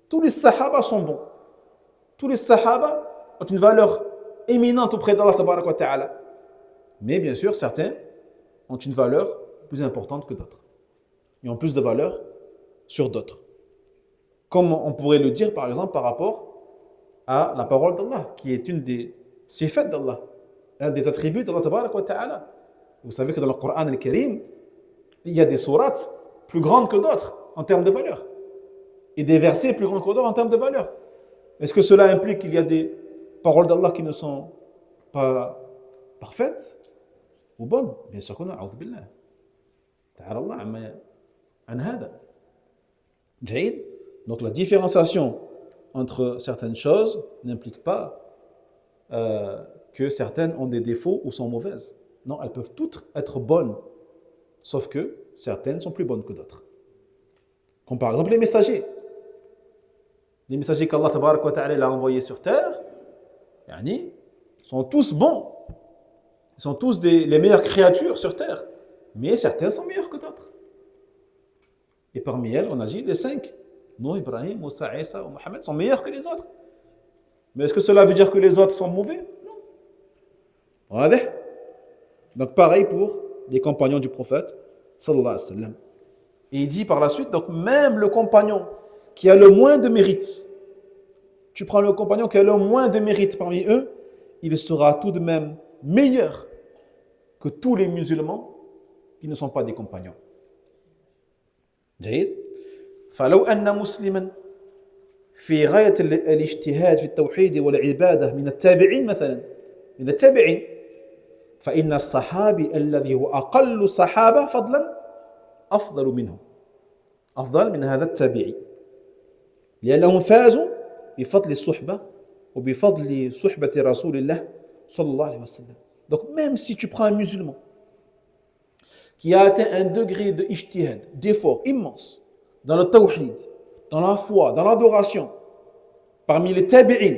Tous les sahaba sont bons. Tous les sahaba ont une valeur éminente auprès d'Allah Tabaraka wa Ta'ala. Mais bien sûr, certains ont une valeur plus importante que d'autres. Ils ont plus de valeur sur d'autres. Comme on pourrait le dire par exemple par rapport à la parole d'Allah, qui est une des sifat d'Allah, un des attributs d'Allah tabarak wa ta'ala. Vous savez que dans le Coran al-Karim, il y a des sourates plus grandes que d'autres en termes de valeur, et des versets plus grands que d'autres en termes de valeur. Est-ce que cela implique qu'il y a des paroles d'Allah qui ne sont pas parfaites ou bonnes? Bien sûr que non, a'udhu billah. Ta'ala Allah amma an hada. Jaïd. Donc la différenciation entre certaines choses n'implique pas que certaines ont des défauts ou sont mauvaises. Non, elles peuvent toutes être bonnes, sauf que certaines sont plus bonnes que d'autres. Comme par exemple les messagers. Les messagers qu'Allah tabarak wa ta'ala a envoyés sur terre, yani, sont tous bons. Ils sont tous les meilleures créatures sur terre. Mais certains sont meilleurs que d'autres. Et parmi elles, on a dit les 5. Noé, Ibrahim, Moussa, Isa ou Mohammed sont meilleurs que les autres. Mais est-ce que cela veut dire que les autres sont mauvais? Non. Voilà. Donc pareil pour les compagnons du prophète sallallahu alayhi wa sallam. Et il dit par la suite, donc même le compagnon qui a le moins de mérite, tu prends le compagnon qui a le moins de mérite parmi eux, il sera tout de même meilleur que tous les musulmans qui ne sont pas des compagnons. جيد فلو أن مسلما في غاية الاجتهاد في التوحيد والعبادة من التابعين مثلا من التابعين فإن الصحابي الذي هو أقل الصحابة فضلا أفضل منه أفضل من هذا التابعي لأنهم فازوا بفضل الصحبة وبفضل صحبة رسول الله صلى الله عليه وسلم. Donc même si tu prends un musulman qui a atteint un degré de ijtihad, d'effort immense dans le tawhid, dans la foi, dans l'adoration, parmi les tabi'in,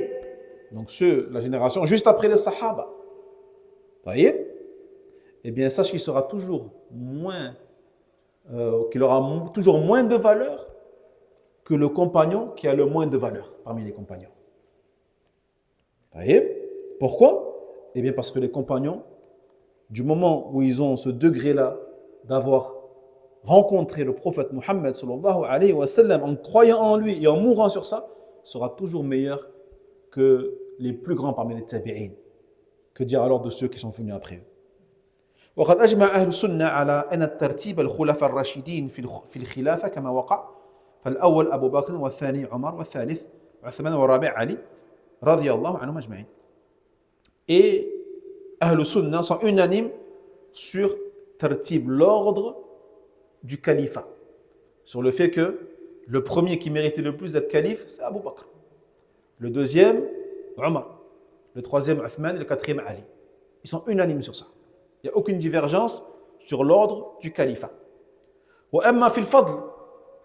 donc ceux, la génération juste après les sahaba, voyez, eh bien sache qu'il sera toujours moins, qu'il aura toujours moins de valeur que le compagnon qui a le moins de valeur parmi les compagnons. Voyez, pourquoi? Eh bien parce que les compagnons, du moment où ils ont ce degré-là d'avoir rencontré le prophète Mohammed sallallahu alayhi wa sallam en croyant en lui et en mourant sur ça, sera toujours meilleur que les plus grands parmi les tabi'in. Que dire alors de ceux qui sont venus après eux? وقد أجمع أهل السنة على أن الترتيب الخلفاء الراشدين في الخلافة كما وقع فالأول أبو بكر والثاني عمر والثالث عثمان والرابع علي رضي الله عنهم أجمعين. Et Ahl Sunnah sont unanimes sur tartib, l'ordre du califat, sur le fait que le premier qui méritait le plus d'être calife, c'est Abu Bakr. Le deuxième, Omar. Le troisième, Uthman. Et le quatrième, Ali. Ils sont unanimes sur ça. Il n'y a aucune divergence sur l'ordre du califat. وأما في الفضل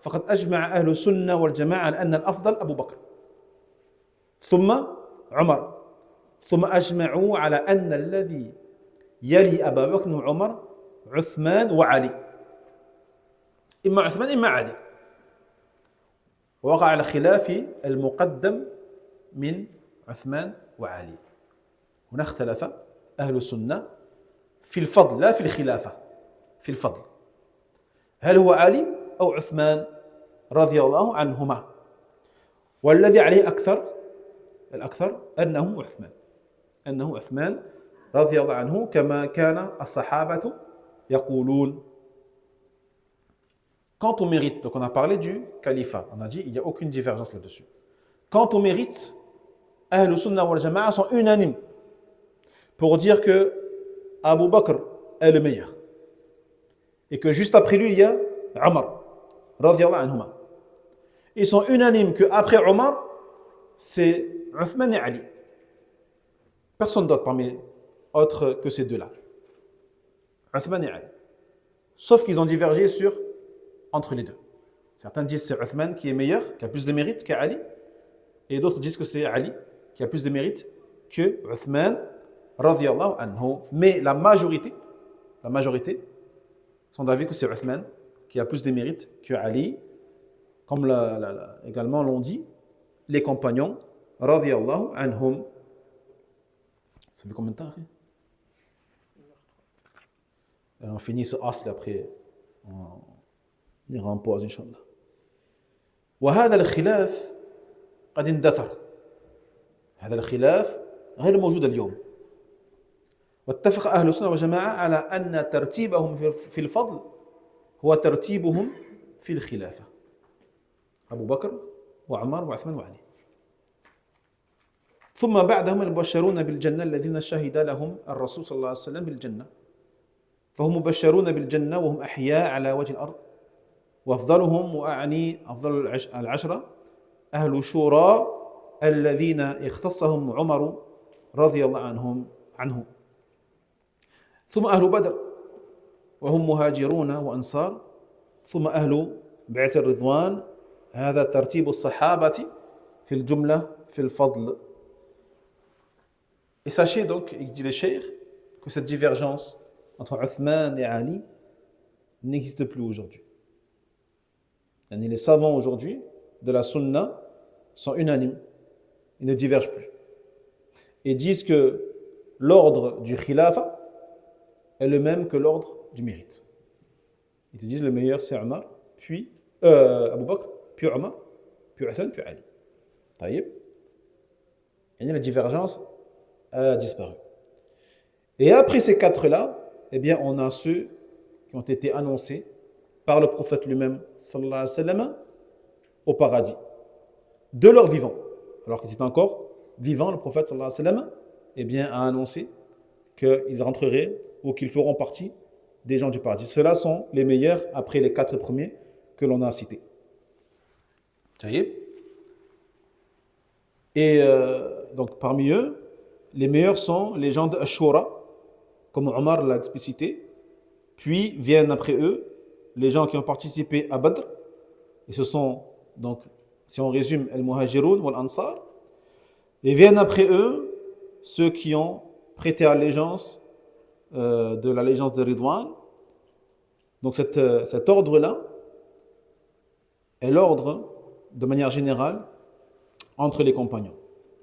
فقد أجمع أهل السنة والجماعة على أن الأفضل أبو بكر ثم عمر ثم أجمعوا على أن الذي يلي أبا بكر وعمر عثمان وعلي إما عثمان إما علي ووقع على خلاف المقدم من عثمان وعلي. هنا اختلف أهل السنة في الفضل لا في الخلافة في الفضل هل هو علي أو عثمان رضي الله عنهما والذي عليه الأكثر أنه عثمان رضي الله عنه كما كان الصحابة يقولون. Quant au mérite, donc on a parlé du califat, on a dit il n'y a aucune divergence là-dessus. Quant au mérite, Ahl Sunnah wal Jama'a sont unanimes pour dire que Abu Bakr est le meilleur et que juste après lui il y a Omar radiyallahu anhuma. Ils sont unanimes que après Omar c'est Uthman et Ali. Personne d'autre parmi autres que ces deux-là. Uthman et Ali. Sauf qu'ils ont divergé entre les deux. Certains disent que c'est Uthman qui est meilleur, qui a plus de mérite qu'Ali, et d'autres disent que c'est Ali qui a plus de mérite que Uthman radiyallahu anhu. Mais la majorité sont d'avis que c'est Uthman qui a plus de mérite que Ali, comme également l'ont dit les compagnons radiyallahu anhum. Ça fait combien de temps après? On finit ce asl après. On ira en pause, Inch'Allah. وهذا الخلاف قد اندثر. هذا الخلاف غير موجود اليوم. واتفق أهل السنة والجماعة على أن ترتيبهم في الفضل هو ترتيبهم في الخلافة. أبو بكر وعمر وعثمان وعلي. ثم بعدهم المبشرون بالجنة الذين شهد لهم الرسول صلى الله عليه وسلم بالجنة. فهم مبشرون بالجنة وهم أحياء على وجه الأرض. وأفضلهم، وأعني أفضل العشرة، أهل شورى الذين اختصهم عمر رضي الله عنه. ثم أهل بدر وهم مهاجرون وأنصار. ثم أهل بيعة الرضوان. هذا ترتيب الصحابة في الجملة في الفضل. Et sachez donc, dit le cheikh, que cette divergence entre Uthman et Ali n'existe plus aujourd'hui. Les savants aujourd'hui de la sunna sont unanimes, ils ne divergent plus. Et disent que l'ordre du khilafa est le même que l'ordre du mérite. Ils te disent le meilleur c'est Omar, puis Abu Bakr, puis Omar, puis Uthman, puis Ali. Taïb. Et la divergence a disparu. Et après ces quatre-là, eh bien, on a ceux qui ont été annoncés par le prophète lui-même, sallallahu alayhi wa sallam, au paradis, de leur vivant. Alors que c'est encore vivant, le prophète, sallallahu alayhi wa sallam, eh bien, a annoncé qu'ils rentreraient ou qu'ils feront partie des gens du paradis. Ceux-là sont les meilleurs après les quatre premiers que l'on a cités. Et donc, parmi eux, les meilleurs sont les gens de Ashura, comme Omar l'a explicité. Puis viennent après eux les gens qui ont participé à Badr. Et ce sont, donc, si on résume, Al-Muhajirun ou Al-Ansar. Et viennent après eux ceux qui ont prêté allégeance de l'allégeance de Ridwan. Donc cet ordre-là est l'ordre, de manière générale, entre les compagnons.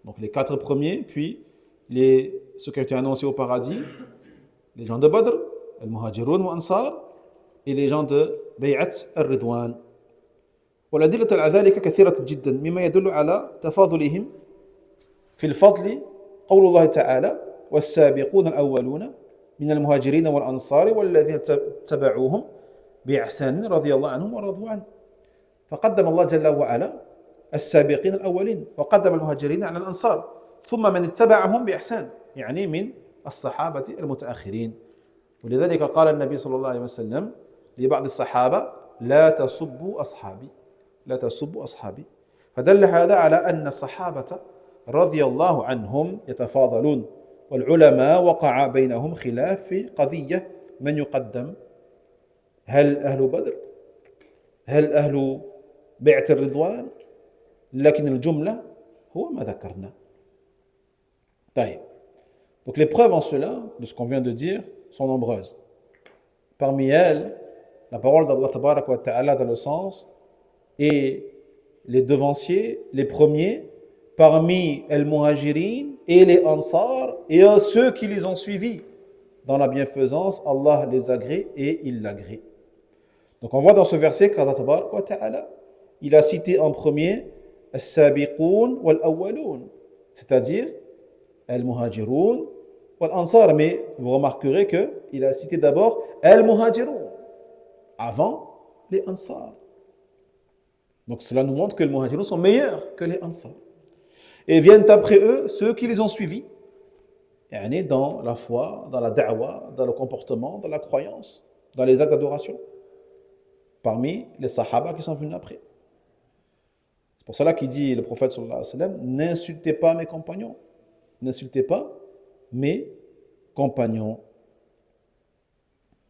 Donc les quatre premiers, puis ceux qui ont été annoncés au paradis, les gens de Badr, Al-Muhajirun wa Ansar, et les gens de Bay'at al-Ridwan. والأدلة على ذلك كثيرة جدا مما يدل على تفاضلهم في الفضل قول الله تعالى والسابقون الأولون من المهاجرين والأنصار والذين تبعوهم بإحسان رضي الله عنهم ورضوا عنه. فقدم الله جل وعلا السابقين الأولين وقدم المهاجرين على الأنصار ثم من اتبعهم بإحسان يعني من الصحابة المتأخرين. ولذلك قال النبي صلى الله عليه وسلم لبعض الصحابة لا تسبوا أصحابي لا تسبوا أصحابي. فدل هذا على أن الصحابة رضي الله عنهم يتفاضلون. والعلماء وقع بينهم خلاف في قضية من يقدم، هل أهل بدر هل أهل بيعة الرضوان، لكن الجملة هو ما ذكرنا. طيب. Donc les preuves en cela, de ce qu'on vient de dire, sont nombreuses. Parmi elles, la parole d'Allah Tabarak wa Ta'ala dans le sens et les devanciers, les premiers, parmi les muhajirin et les ansar, et à ceux qui les ont suivis dans la bienfaisance, Allah les agrée et il l'agrée. Donc on voit dans ce verset qu'Allah Tabarak wa Ta'ala, il a cité en premier as-sabiqoun wal-awwaloun, c'est-à-dire al-muhajirun wal-ansar. Mais vous remarquerez qu'il a cité d'abord al-muhajirun avant les ansar. Donc cela nous montre que les muhajirun sont meilleurs que les ansar. Et viennent après eux ceux qui les ont suivis, dans la foi, dans la da'wa, dans le comportement, dans la croyance, dans les actes d'adoration, parmi les sahaba qui sont venus après. C'est pour cela qu'il dit le prophète sallallahu alayhi wa sallam, n'insultez pas mes compagnons, n'insultez pas mes compagnons.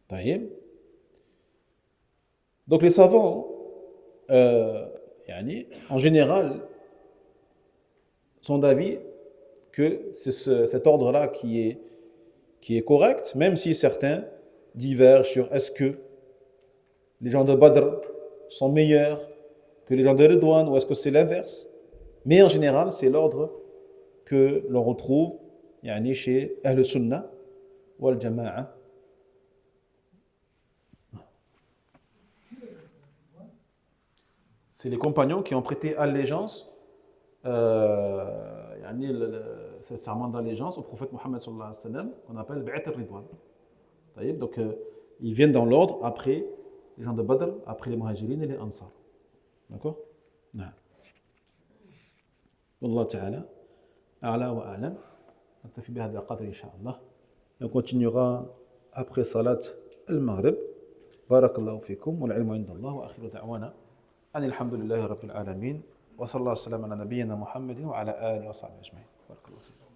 Taïb. Donc les savants, en général, sont d'avis que c'est cet ordre-là qui est correct, même si certains divergent sur est-ce que les gens de Badr sont meilleurs que les gens de Ridwan ou est-ce que c'est l'inverse. Mais en général, c'est l'ordre que l'on retrouve chez Ahl Sunnah wal Jama'a. C'est les compagnons qui ont prêté allégeance, ce serment d'allégeance au prophète Mohammed sallallahu alayhi wa sallam, qu'on appelle Bi'at al-Ridwan. Donc, ils viennent dans l'ordre après les gens de Badr, après les Muhajirin et les Ansar. D'accord? Wallahu ta'ala, a'la wa a'lam. نكتفي بهذا القدر إن شاء الله. Et on continuera après salat al-Maghrib. بارك الله فيكم والعلم عند الله وآخر دعوانا أن الحمد لله رب العالمين وصلى الله وسلم على نبينا محمد وعلى آله وصحبه أجمعين. بارك الله فيكم.